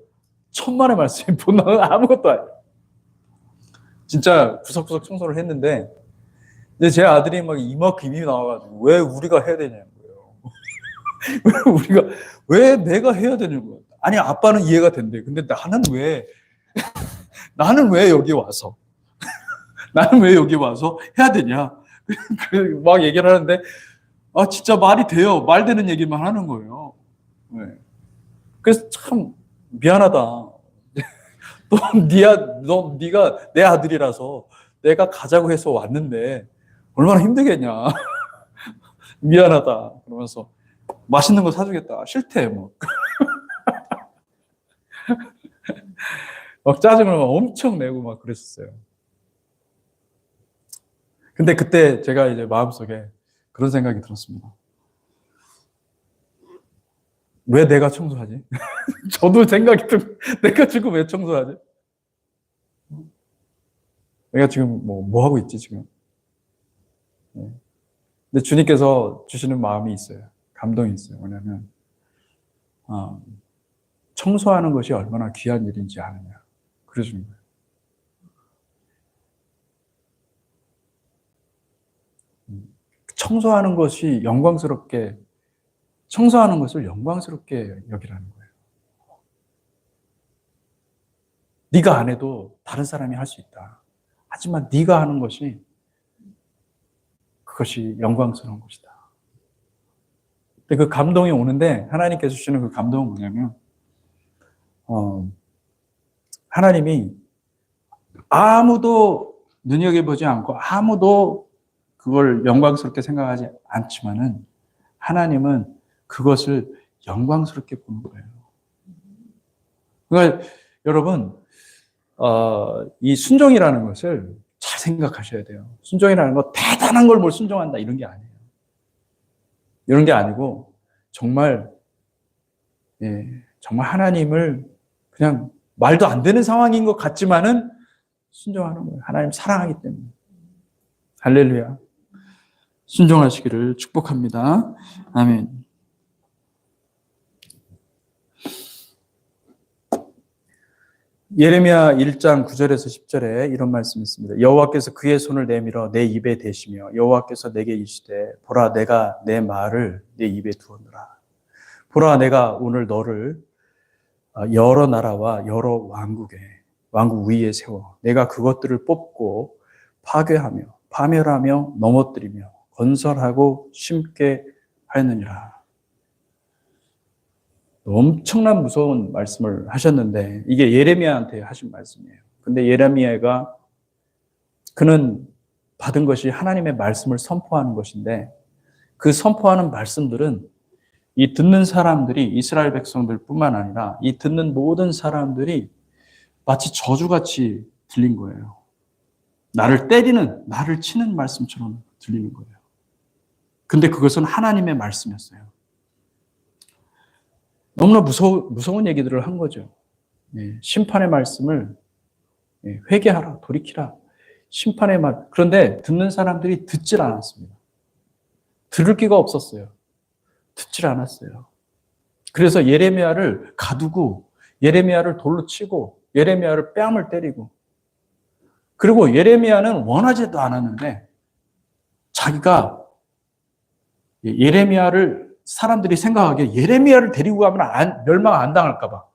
천만의 말씀. 본당은 아무것도 아니에요. 진짜 구석구석 청소를 했는데 근데 제 아들이 막 이만큼 힘이 나와가지고 왜 우리가 해야 되냐고요. 왜 내가 해야 되냐고요. 아니 아빠는 이해가 된대. 근데 나는 왜 여기 와서 나는 왜 여기 와서 해야 되냐. 막 얘기를 하는데 진짜 말이 돼요. 말 되는 얘기만 하는 거예요. 네. 그래서 참 미안하다. 네가 내 아들이라서 내가 가자고 해서 왔는데 얼마나 힘들겠냐. 미안하다. 그러면서 맛있는 거 사주겠다. 싫대 뭐. 막 짜증을 막 엄청 내고 막 그랬었어요. 근데 그때 제가 이제 마음속에 그런 생각이 들었습니다. 왜 내가 청소하지? 저도 생각이 좀 내가 지금 왜 청소하지? 내가 지금 뭐 하고 있지 지금? 네. 근데 주님께서 주시는 마음이 있어요. 감동이 있어요. 뭐냐면 청소하는 것이 얼마나 귀한 일인지 아느냐. 그러시는 거예요. 청소하는 것을 영광스럽게 여기라는 거예요. 네가 안 해도 다른 사람이 할 수 있다. 하지만 네가 하는 것이 그것이 영광스러운 것이다. 근데 그 감동이 오는데 하나님께서 주시는 그 감동은 뭐냐면 하나님이 아무도 눈여겨보지 않고 아무도 그걸 영광스럽게 생각하지 않지만은 하나님은 그것을 영광스럽게 보는 거예요. 그러니까 여러분 이 순종이라는 것을 잘 생각하셔야 돼요. 순종이라는 거 대단한 걸 뭘 순종한다 이런 게 아니에요. 이런 게 아니고 정말 정말 하나님을 그냥 말도 안 되는 상황인 것 같지만은 순종하는 거예요. 하나님 사랑하기 때문에. 할렐루야. 순종하시기를 축복합니다. 아멘. 예레미야 1장 9절에서 10절에 이런 말씀이 있습니다. 여호와께서 그의 손을 내밀어 내 입에 대시며 여호와께서 내게 이르시되 보라 내가 내 말을 내 입에 두었노라. 보라 내가 오늘 너를 여러 나라와 여러 왕국 위에 세워 내가 그것들을 뽑고 파괴하며 파멸하며 넘어뜨리며 건설하고 심게 하였느니라. 엄청난 무서운 말씀을 하셨는데 이게 예레미야한테 하신 말씀이에요. 근데 예레미야가 그는 받은 것이 하나님의 말씀을 선포하는 것인데 그 선포하는 말씀들은 이 듣는 사람들이 이스라엘 백성들 뿐만 아니라 이 듣는 모든 사람들이 마치 저주같이 들린 거예요. 나를 때리는, 나를 치는 말씀처럼 들리는 거예요. 근데 그것은 하나님의 말씀이었어요. 너무나 무서운 얘기들을 한 거죠. 심판의 말씀을 회개하라, 돌이키라. 심판의 말. 그런데 듣는 사람들이 듣질 않았습니다. 들을 기가 없었어요. 듣질 않았어요. 그래서 예레미야를 가두고 예레미야를 돌로 치고 예레미야를 뺨을 때리고 그리고 예레미야는 원하지도 않았는데 자기가 예레미야를 사람들이 생각하기에 예레미야를 데리고 가면 멸망 안 당할까 봐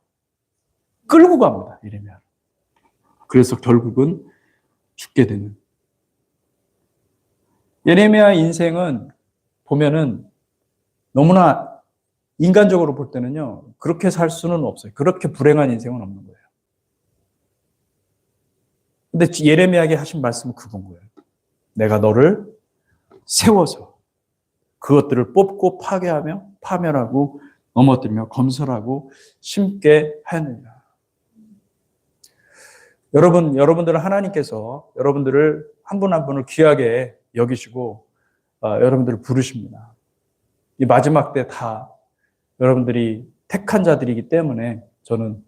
끌고 갑니다. 예레미야를. 그래서 결국은 죽게 되는. 예레미야의 인생은 보면은 너무나 인간적으로 볼 때는요. 그렇게 살 수는 없어요. 그렇게 불행한 인생은 없는 거예요. 근데 예레미야에게 하신 말씀은 그건 거예요. 내가 너를 세워서 그것들을 뽑고 파괴하며 파멸하고 넘어뜨리며 건설하고 심게 하였느니라. 여러분들은 하나님께서 여러분들을 한 분 한 분을 귀하게 여기시고 여러분들을 부르십니다. 이 마지막 때 다 여러분들이 택한 자들이기 때문에 저는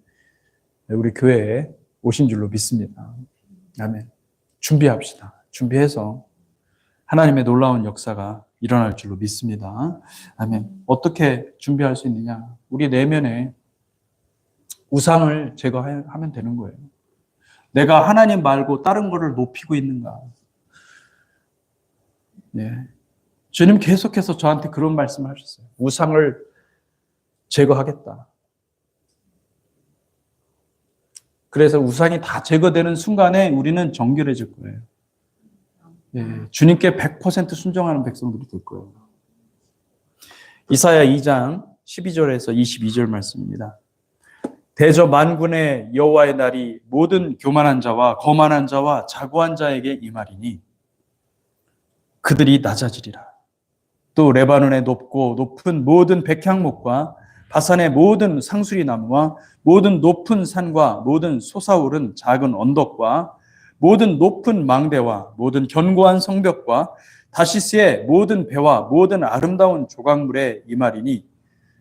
우리 교회에 오신 줄로 믿습니다. 아멘. 준비합시다. 준비해서 하나님의 놀라운 역사가 일어날 줄로 믿습니다. 아멘. 어떻게 준비할 수 있느냐? 우리 내면에 우상을 제거하면 되는 거예요. 내가 하나님 말고 다른 거를 높이고 있는가? 주님 계속해서 저한테 그런 말씀을 하셨어요. 우상을 제거하겠다. 그래서 우상이 다 제거되는 순간에 우리는 정결해질 거예요. 주님께 100% 순종하는 백성들이 될 거예요. 이사야 2장 12절에서 22절 말씀입니다. 대저 만군의 여호와의 날이 모든 교만한 자와 거만한 자와 자고한 자에게 임하리니 그들이 낮아지리라. 또 레바논의 높고 높은 모든 백향목과 바산의 모든 상수리 나무와 모든 높은 산과 모든 솟아오른 작은 언덕과 모든 높은 망대와 모든 견고한 성벽과 다시스의 모든 배와 모든 아름다운 조각물에 임하리니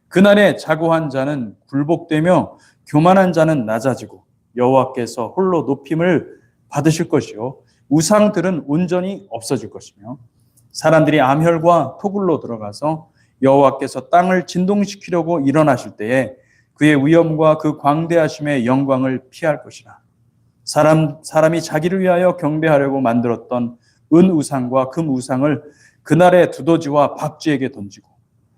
그날에 자고한 자는 굴복되며 교만한 자는 낮아지고 여호와께서 홀로 높임을 받으실 것이요 우상들은 온전히 없어질 것이며 사람들이 암혈과 토굴로 들어가서 여호와께서 땅을 진동시키려고 일어나실 때에 그의 위엄과 그 광대하심의 영광을 피할 것이라. 사람이 자기를 위하여 경배하려고 만들었던 은 우상과 금 우상을 그날의 두더지와 박쥐에게 던지고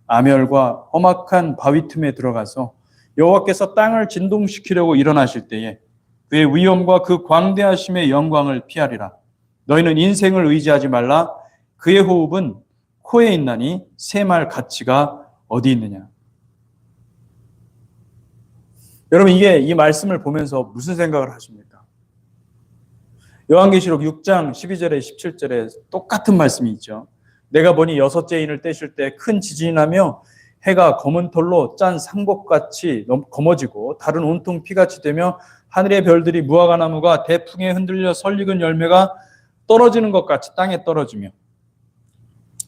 암혈과 험악한 바위 틈에 들어가서 여호와께서 땅을 진동시키려고 일어나실 때에 그의 위엄과 그 광대하심의 영광을 피하리라. 너희는 인생을 의지하지 말라. 그의 호흡은 코에 있나니 새 말 가치가 어디 있느냐. 여러분, 이 말씀을 보면서 무슨 생각을 하십니까? 요한계시록 6장 12절에 17절에 똑같은 말씀이 있죠. 내가 보니 6째 인을 떼실 때 큰 지진이 나며 해가 검은 털로 짠 상복같이 검어지고 달은 온통 피같이 되며 하늘의 별들이 무화과 나무가 대풍에 흔들려 설익은 열매가 떨어지는 것 같이 땅에 떨어지며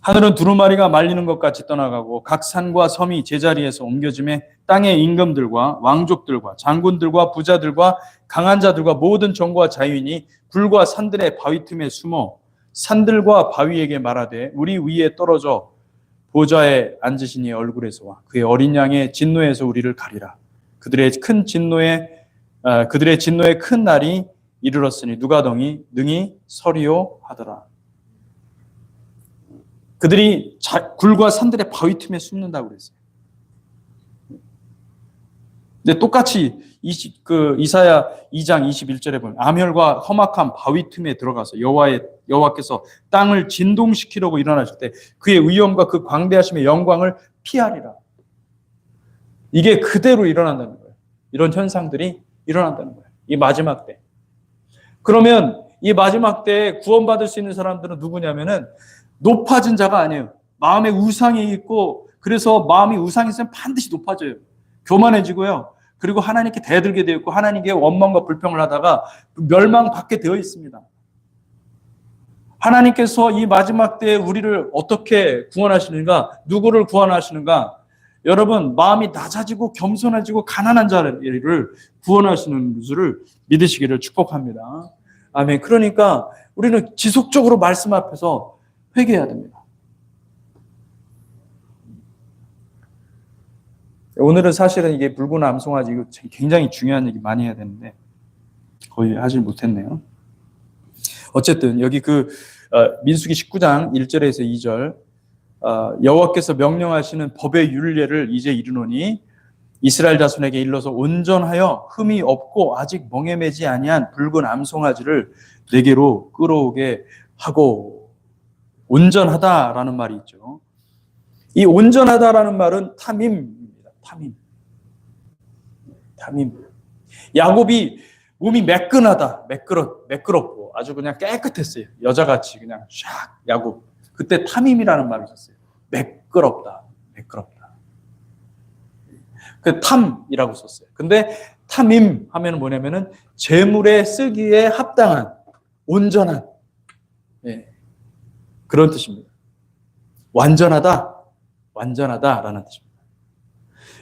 하늘은 두루마리가 말리는 것 같이 떠나가고 각 산과 섬이 제자리에서 옮겨짐에 땅의 임금들과 왕족들과 장군들과 부자들과 강한 자들과 모든 정과 자유인이 굴과 산들의 바위 틈에 숨어 산들과 바위에게 말하되 우리 위에 떨어져 보좌에 앉으신 이의 얼굴에서와 그의 어린 양의 진노에서 우리를 가리라. 그들의 진노의 큰 날이 이르렀으니 누가 능히 서리요 하더라. 그들이 굴과 산들의 바위 틈에 숨는다고 그랬어요. 근데 똑같이 이사야 2장 21절에 보면 암혈과 험악한 바위 틈에 들어가서 여호와께서 땅을 진동시키려고 일어나실 때 그의 위엄과 그 광대하심의 영광을 피하리라. 이게 그대로 일어난다는 거예요. 이런 현상들이 일어난다는 거예요. 이 마지막 때. 그러면 이 마지막 때에 구원받을 수 있는 사람들은 누구냐면은 높아진 자가 아니에요. 마음에 우상이 있고 그래서 마음이 우상이 있으면 반드시 높아져요. 교만해지고요. 그리고 하나님께 대들게 되어 있고 하나님께 원망과 불평을 하다가 멸망받게 되어 있습니다. 하나님께서 이 마지막 때에 우리를 어떻게 구원하시는가? 누구를 구원하시는가? 여러분, 마음이 낮아지고 겸손해지고 가난한 자를 구원하시는 것을 믿으시기를 축복합니다. 아멘. 그러니까 우리는 지속적으로 말씀 앞에서 회개해야 됩니다. 오늘은 사실은 이게 붉은 암송아지 이거 굉장히 중요한 얘기 많이 해야 되는데 거의 하질 못했네요. 어쨌든 여기 민수기 19장 1절에서 2절 여호와께서 명령하시는 법의 율례를 이제 이르노니 이스라엘 자손에게 일러서 온전하여 흠이 없고 아직 멍에 매지 아니한 붉은 암송아지를 내게로 끌어오게 하고. 온전하다라는 말이 있죠. 이 온전하다라는 말은 타밈입니다. 타밈. 야곱이 몸이 매끄럽고 아주 그냥 깨끗했어요. 여자같이 그냥 샥 야곱. 그때 타밈이라는 말을 썼어요. 매끄럽다. 그 탐이라고 썼어요. 근데 타밈 하면 뭐냐면은 재물에 쓰기에 합당한, 온전한, 그런 뜻입니다. 완전하다라는 뜻입니다.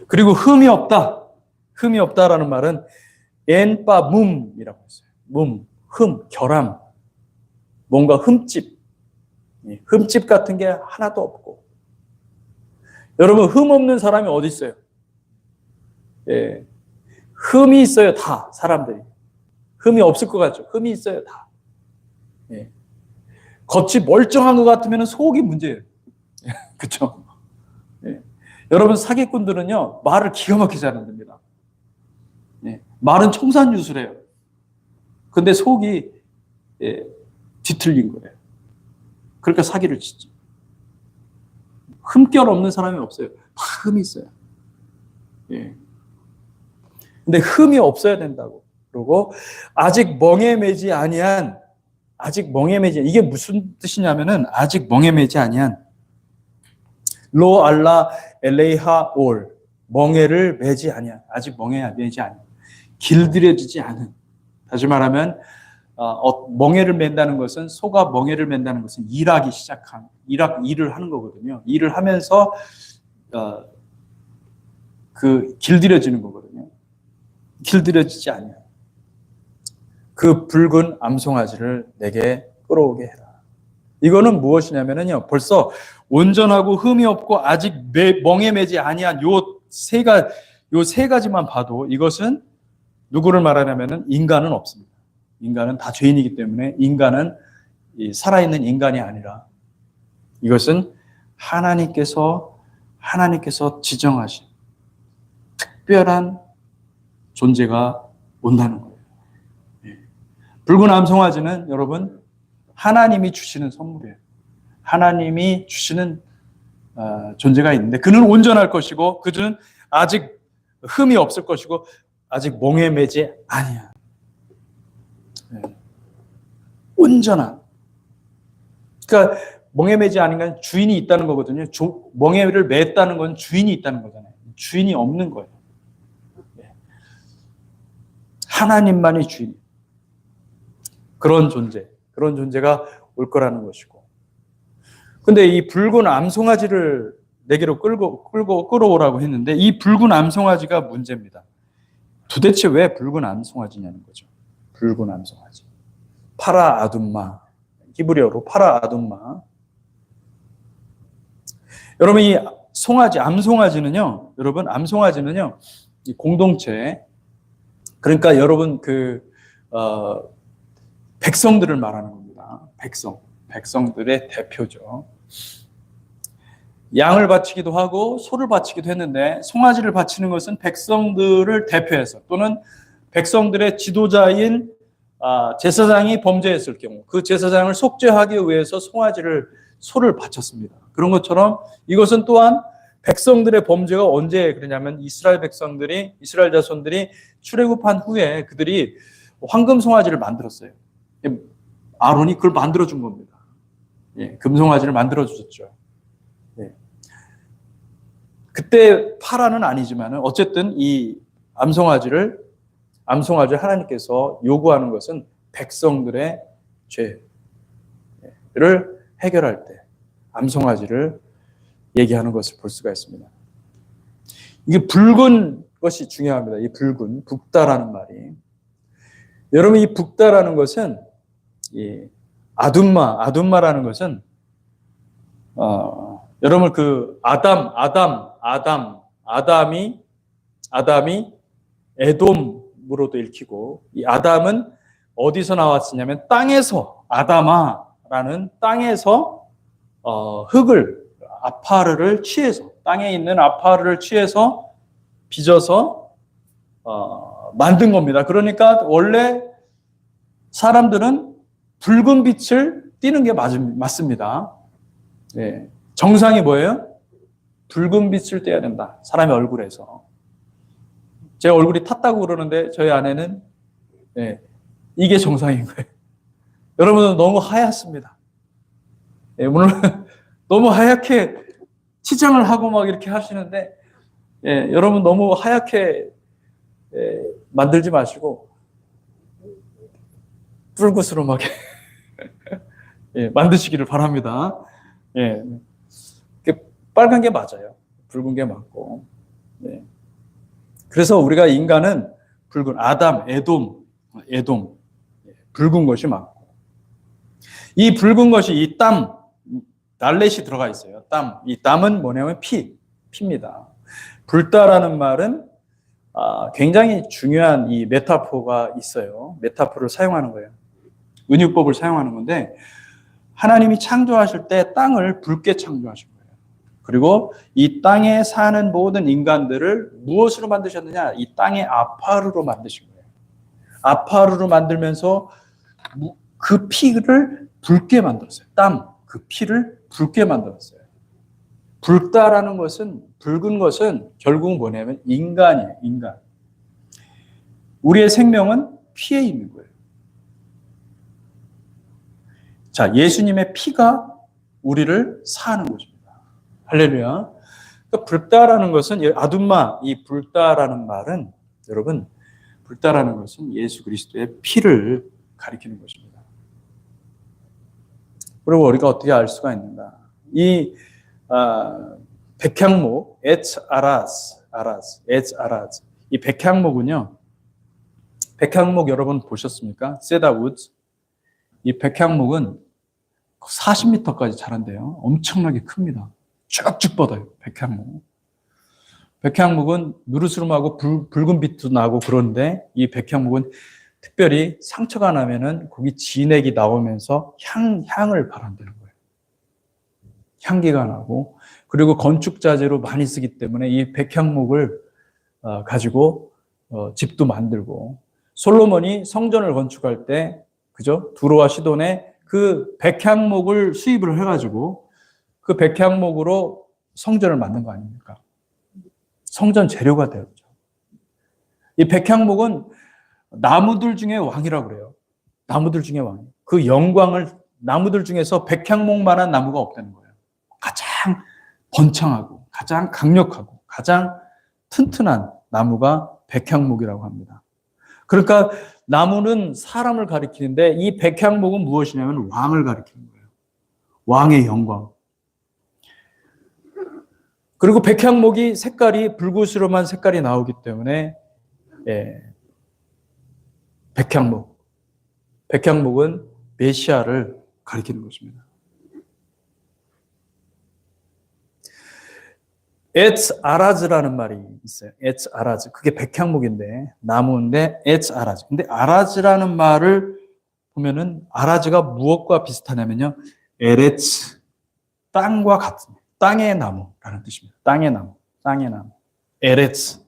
그리고 흠이 없다라는 말은 엔빠뭄이라고 했어요. 흠, 결함, 뭔가 흠집 같은 게 하나도 없고. 여러분, 흠 없는 사람이 어디 있어요? 흠이 있어요, 다 사람들이. 흠이 없을 것 같죠? 흠이 있어요, 다. 겉이 멀쩡한 것 같으면 속이 문제예요. 그렇죠? 여러분, 사기꾼들은요 말을 기가 막히게 잘한답니다. 말은 청산유수래요. 근데 속이 뒤틀린 거예요. 그러니까 사기를 치죠. 흠결 없는 사람이 없어요. 다 흠이 있어요. 근데 흠이 없어야 된다고. 그리고 아직 멍에 매지 아니한, 이게 무슨 뜻이냐면은 아직 멍에 매지 아니한 로 알라 엘레이하 올, 멍에를 매지 아니한, 아직 멍에 매지 아니한, 길들여지지 않은. 다시 말하면 멍에를 맨다는 것은, 소가 멍에를 맨다는 것은 일을 하는 거거든요. 일을 하면서 길들여지는 거거든요. 길들여지지 않는 그 붉은 암송아지를 내게 끌어오게 해라. 이거는 무엇이냐면요, 벌써 온전하고 흠이 없고 아직 멍에 매지 아니한 요 세 가지만 봐도 이것은 누구를 말하냐면은 인간은 없습니다. 인간은 다 죄인이기 때문에 인간은 살아있는 인간이 아니라 이것은 하나님께서 지정하신 특별한 존재가 온다는 거예요. 붉은 암송아지는 여러분 하나님이 주시는 선물이에요. 하나님이 주시는 존재가 있는데 그는 온전할 것이고 그는 아직 흠이 없을 것이고 아직 멍에 매지 아니야. 온전한. 그러니까 멍에 매지 않은 건 주인이 있다는 거거든요. 멍에를 맸다는 건 주인이 있다는 거잖아요. 주인이 없는 거예요. 하나님만이 주인. 그런 존재가 올 거라는 것이고. 근데 이 붉은 암송아지를 내게로 끌어오라고 했는데 이 붉은 암송아지가 문제입니다. 도대체 왜 붉은 암송아지냐는 거죠. 붉은 암송아지. 파라 아둠마. 히브리어로 파라 아둠마. 여러분 이 암송아지는요. 여러분 암송아지는요. 이 공동체. 그러니까 여러분 백성들을 말하는 겁니다. 백성들의 대표죠. 양을 바치기도 하고 소를 바치기도 했는데 송아지를 바치는 것은 백성들을 대표해서 또는 백성들의 지도자인 제사장이 범죄했을 경우 그 제사장을 속죄하기 위해서 소를 바쳤습니다. 그런 것처럼 이것은 또한 백성들의 범죄가 언제 그러냐면 이스라엘 자손들이 출애굽한 후에 그들이 황금 송아지를 만들었어요. 아론이 그걸 만들어준 겁니다. 금송아지를 만들어주셨죠. 그때 파라는 아니지만 어쨌든 이 암송아지를 하나님께서 요구하는 것은 백성들의 죄를 해결할 때 암송아지를 얘기하는 것을 볼 수가 있습니다. 이게 붉은 것이 중요합니다. 이 붉다라는 말이. 여러분 이 붉다라는 것은 이 아둠마라는 것은 여러분 아담이 에돔으로도 읽히고 이 아담은 어디서 나왔느냐면 아담아라는 땅에서 아파르를 취해서 땅에 있는 아파르를 취해서 빚어서 만든 겁니다. 그러니까 원래 사람들은 붉은 빛을 띠는 게 맞습니다. 정상이 뭐예요? 붉은 빛을 떼야 된다. 사람의 얼굴에서. 제 얼굴이 탔다고 그러는데 저희 아내는 이게 정상인 거예요. 여러분은 너무 하얗습니다. 오늘 너무 하얗게 치장을 하고 막 이렇게 하시는데 여러분 너무 하얗게 만들지 마시고 붉으스름하게 만드시기를 바랍니다. 빨간 게 맞아요. 붉은 게 맞고. 그래서 우리가 인간은 붉은 에돔 붉은 것이 맞고 이 붉은 것이 이 날렛이 들어가 있어요. 이 땀은 뭐냐면 피입니다. 붉다라는 말은 굉장히 중요한 이 메타포가 있어요. 메타포를 사용하는 거예요. 은유법을 사용하는 건데 하나님이 창조하실 때 땅을 붉게 창조하신 거예요. 그리고 이 땅에 사는 모든 인간들을 무엇으로 만드셨느냐? 이 땅의 아파르로 만드신 거예요. 아파르로 만들면서 그 피를 붉게 만들었어요. 그 피를 붉게 만들었어요. 붉다라는 것은, 붉은 것은 결국은 뭐냐면 인간이에요, 인간. 우리의 생명은 피에 있는 거예요. 자, 예수님의 피가 우리를 사는 것입니다. 할렐루야. 그러니까 붉다라는 것은, 이 붉다라는 말은, 여러분, 붉다라는 것은 예수 그리스도의 피를 가리키는 것입니다. 그리고 우리가 어떻게 알 수가 있는가? 이 백향목, 아라즈. 이 백향목은요, 백향목 여러분 보셨습니까? 세다우드. 이 백향목은 40m까지 자란대요. 엄청나게 큽니다. 쭉쭉 뻗어요. 백향목. 백향목은 누르스름하고 붉은 빛도 나고 그런데 이 백향목은 특별히 상처가 나면은 거기 진액이 나오면서 향을 발한다는 거예요. 향기가 나고, 그리고 건축 자재로 많이 쓰기 때문에 이 백향목을 가지고 집도 만들고, 솔로몬이 성전을 건축할 때, 그죠? 두로와 시돈에 그 백향목을 수입을 해가지고 그 백향목으로 성전을 만든 거 아닙니까? 성전 재료가 되었죠. 이 백향목은 나무들 중에 왕이라고 그래요. 나무들 중에 왕. 그 영광을 나무들 중에서 백향목만한 나무가 없다는 거예요. 가장 번창하고 가장 강력하고 가장 튼튼한 나무가 백향목이라고 합니다. 그러니까 나무는 사람을 가리키는데 이 백향목은 무엇이냐면 왕을 가리키는 거예요. 왕의 영광. 그리고 백향목이 색깔이 불구스름한 색깔이 나오기 때문에 백향목은 메시아를 가리키는 것입니다. 에츠 아라즈라는 말이 있어요. 에츠 아라즈. 그게 백향목인데, 나무인데, 에츠 아라즈. 근데 아라즈라는 말을 보면은, 아라즈가 무엇과 비슷하냐면요. 에레츠. 땅과 같은, 땅의 나무라는 뜻입니다. 땅의 나무. 땅의 나무. 에레츠.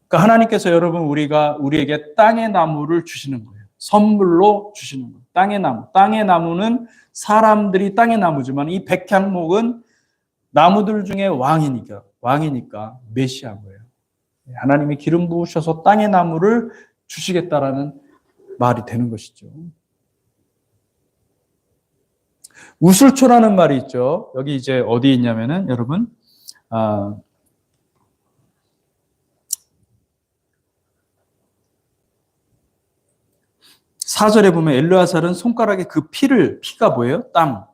그러니까 하나님께서 여러분, 우리에게 땅의 나무를 주시는 거예요. 선물로 주시는 거예요. 땅의 나무. 땅의 나무는 사람들이 땅의 나무지만 이 백향목은 나무들 중에 왕이니까 메시아인 거예요. 하나님이 기름 부으셔서 땅의 나무를 주시겠다라는 말이 되는 것이죠. 우슬초라는 말이 있죠. 여기 이제 어디 있냐면은 여러분 4절에 보면 엘르아살은 손가락에 그 피가 뭐예요? 땀.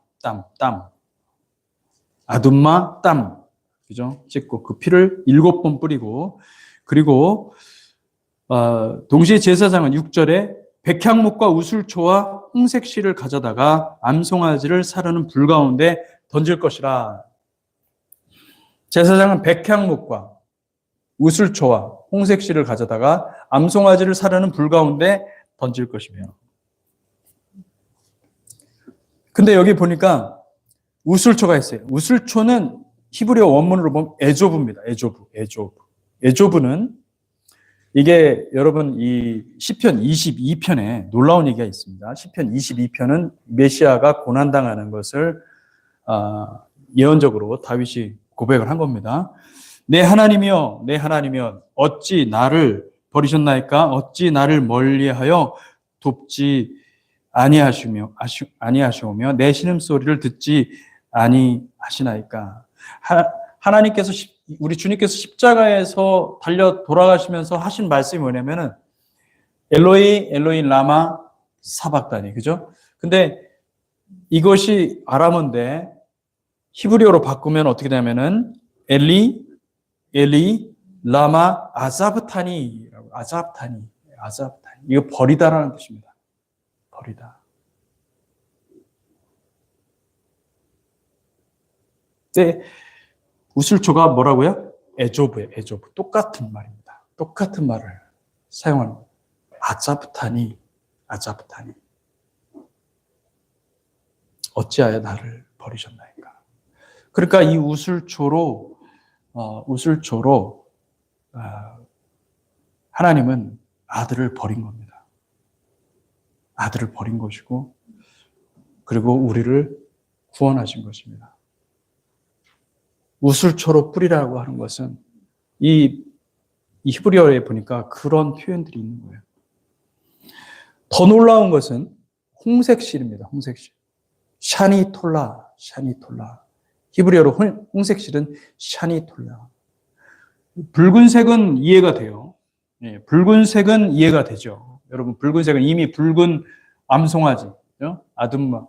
아둠마 땀, 그죠? 찍고 그 피를 7번 뿌리고, 그리고 동시에 제사장은 6절에 백향목과 우슬초와 홍색실을 가져다가 암송아지를 사르는 불 가운데 던질 것이라. 제사장은 백향목과 우슬초와 홍색실을 가져다가 암송아지를 사르는 불 가운데 던질 것이며. 근데 여기 보니까 우슬초가 있어요. 우슬초는 히브리어 원문으로 보면 에조브입니다. 에조브는 이게 여러분 이 시편 22편에 놀라운 얘기가 있습니다. 시편 22편은 메시아가 고난당하는 것을 예언적으로 다윗이 고백을 한 겁니다. 내 하나님이여 어찌 나를 버리셨나이까? 어찌 나를 멀리하여 돕지 아니하시오며 내 신음소리를 듣지 아니하시나이까. 하나님께서 우리 주님께서 십자가에서 달려 돌아가시면서 하신 말씀이 뭐냐면은 엘로이 라마 사박다니, 그죠? 근데 이것이 아람어인데 히브리어로 바꾸면 어떻게 되냐면은 엘리 라마 아잡타니라고. 아잡타니 이거 버리다라는 뜻입니다. 버리다. 네, 우슬초가 뭐라고요? 에조브예요. 똑같은 말입니다. 똑같은 말을 사용하는 거예요. 아잡타니. 어찌하여 나를 버리셨나이까. 그러니까 이 우슬초로 하나님은 아들을 버린 겁니다. 아들을 버린 것이고, 그리고 우리를 구원하신 것입니다. 우슬초로 뿌리라고 하는 것은 이 히브리어에 보니까 그런 표현들이 있는 거예요. 더 놀라운 것은 홍색실입니다. 홍색실. 샤니톨라. 히브리어로 홍색실은 샤니톨라. 붉은색은 이해가 돼요. 붉은색은 이해가 되죠. 여러분, 붉은색은 이미 붉은 암송아지,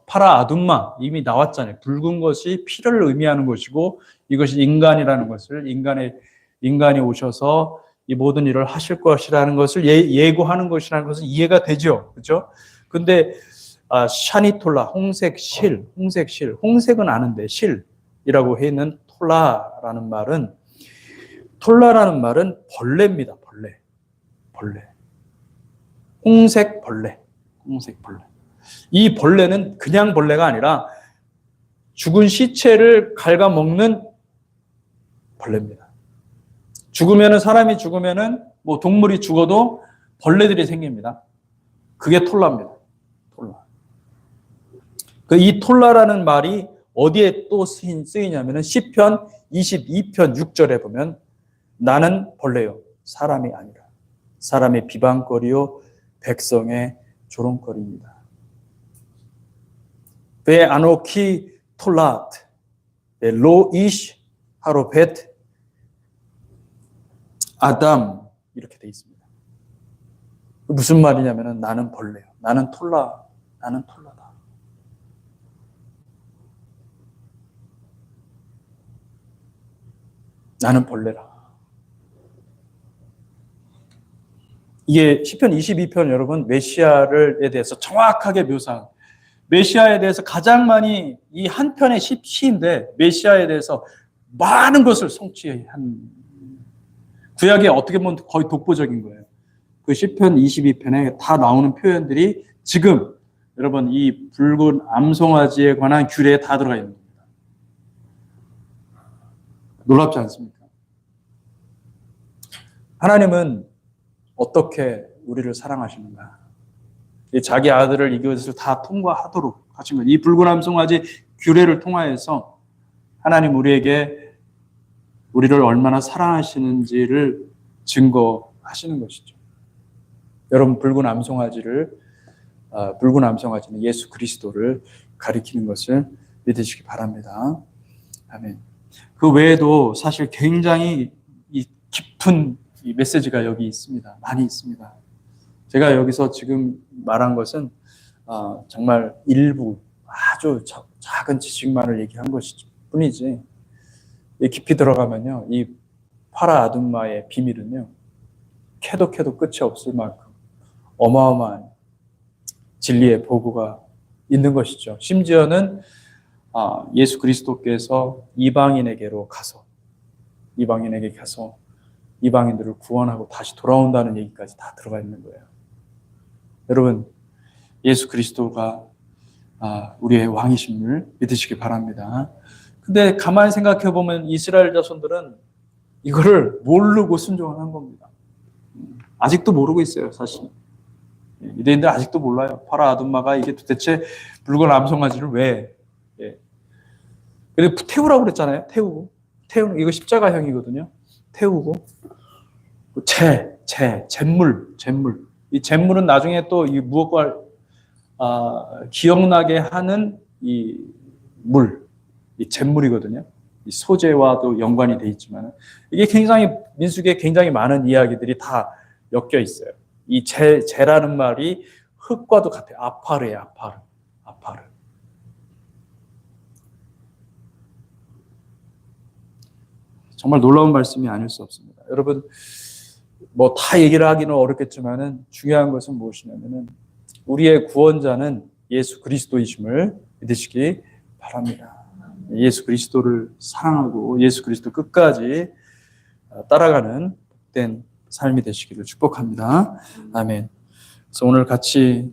파라 아둠마 이미 나왔잖아요. 붉은 것이 피를 의미하는 것이고, 이것이 인간이라는 것을, 인간이 오셔서 이 모든 일을 하실 것이라는 것을 예고하는 것이라는 것은 이해가 되죠. 그렇죠? 근데 샤니톨라, 홍색실, 홍색은 아는데 실이라고 해 있는 톨라라는 말은 벌레입니다. 벌레. 홍색 벌레. 이 벌레는 그냥 벌레가 아니라 죽은 시체를 갉아먹는 벌레입니다. 사람이 죽으면은 뭐 동물이 죽어도 벌레들이 생깁니다. 그게 톨라입니다. 이 톨라라는 말이 어디에 또 쓰이냐면은 시편 22편 6절에 보면 나는 벌레요 사람이 아니라 사람의 비방거리요 백성의 조롱거리입니다. 베 아노키 톨라트 로 이시 하로벳 아담 이렇게 돼 있습니다. 무슨 말이냐면은 나는 벌레요. 나는 톨라다. 나는 벌레라. 이게 시편 22편 여러분 메시아에 대해서 정확하게 묘사한 메시아에 대해서 가장 많이 이 한 편의 시인데 메시아에 대해서 많은 것을 성취한 구약에 어떻게 보면 거의 독보적인 거예요. 그 시편 22편에 다 나오는 표현들이 지금 여러분 이 붉은 암송아지에 관한 규례에 다 들어가 있는 겁니다. 놀랍지 않습니까? 하나님은 어떻게 우리를 사랑하시는가? 자기 아들을 이것을 다 통과하도록 하신 거예요. 이 붉은 암송아지 규례를 통하여서 하나님 우리에게 우리를 얼마나 사랑하시는지를 증거하시는 것이죠. 여러분 붉은 암송아지는 예수 그리스도를 가리키는 것을 믿으시기 바랍니다. 아멘. 그 외에도 사실 굉장히 이 깊은 이 메시지가 여기 있습니다. 많이 있습니다. 제가 여기서 지금 말한 것은 정말 일부 아주 작은 지식만을 얘기한 것일 뿐이지 깊이 들어가면요 이 파라 아둠마의 비밀은요 캐도 끝이 없을 만큼 어마어마한 진리의 보고가 있는 것이죠. 심지어는 예수 그리스도께서 이방인에게 가서 이방인들을 구원하고 다시 돌아온다는 얘기까지 다 들어가 있는 거예요. 여러분 예수 그리스도가 우리의 왕이심을 믿으시기 바랍니다. 근데 가만히 생각해 보면 이스라엘 자손들은 이거를 모르고 순종한 겁니다. 아직도 모르고 있어요, 사실. 유대인들 아직도 몰라요. 파라 아둠마가 이게 도대체 붉은 암송아지를 왜? 그리고 태우라고 그랬잖아요. 태우는 이거 십자가형이거든요. 태우고 잿물. 이 잿물은 나중에 또 이 무엇과 기억나게 하는 이 잿물이거든요. 이 소재와도 연관이 돼 있지만 이게 민수기에 굉장히 많은 이야기들이 다 엮여 있어요. 이 재라는 말이 흙과도 같아요. 아파르예요. 아파르. 정말 놀라운 말씀이 아닐 수 없습니다. 여러분 뭐 다 얘기를 하기는 어렵겠지만은 중요한 것은 무엇이냐면은 우리의 구원자는 예수 그리스도이심을 믿으시기 바랍니다. 예수 그리스도를 사랑하고 예수 그리스도 끝까지 따라가는 복된 삶이 되시기를 축복합니다. 아멘. 그래서 오늘 같이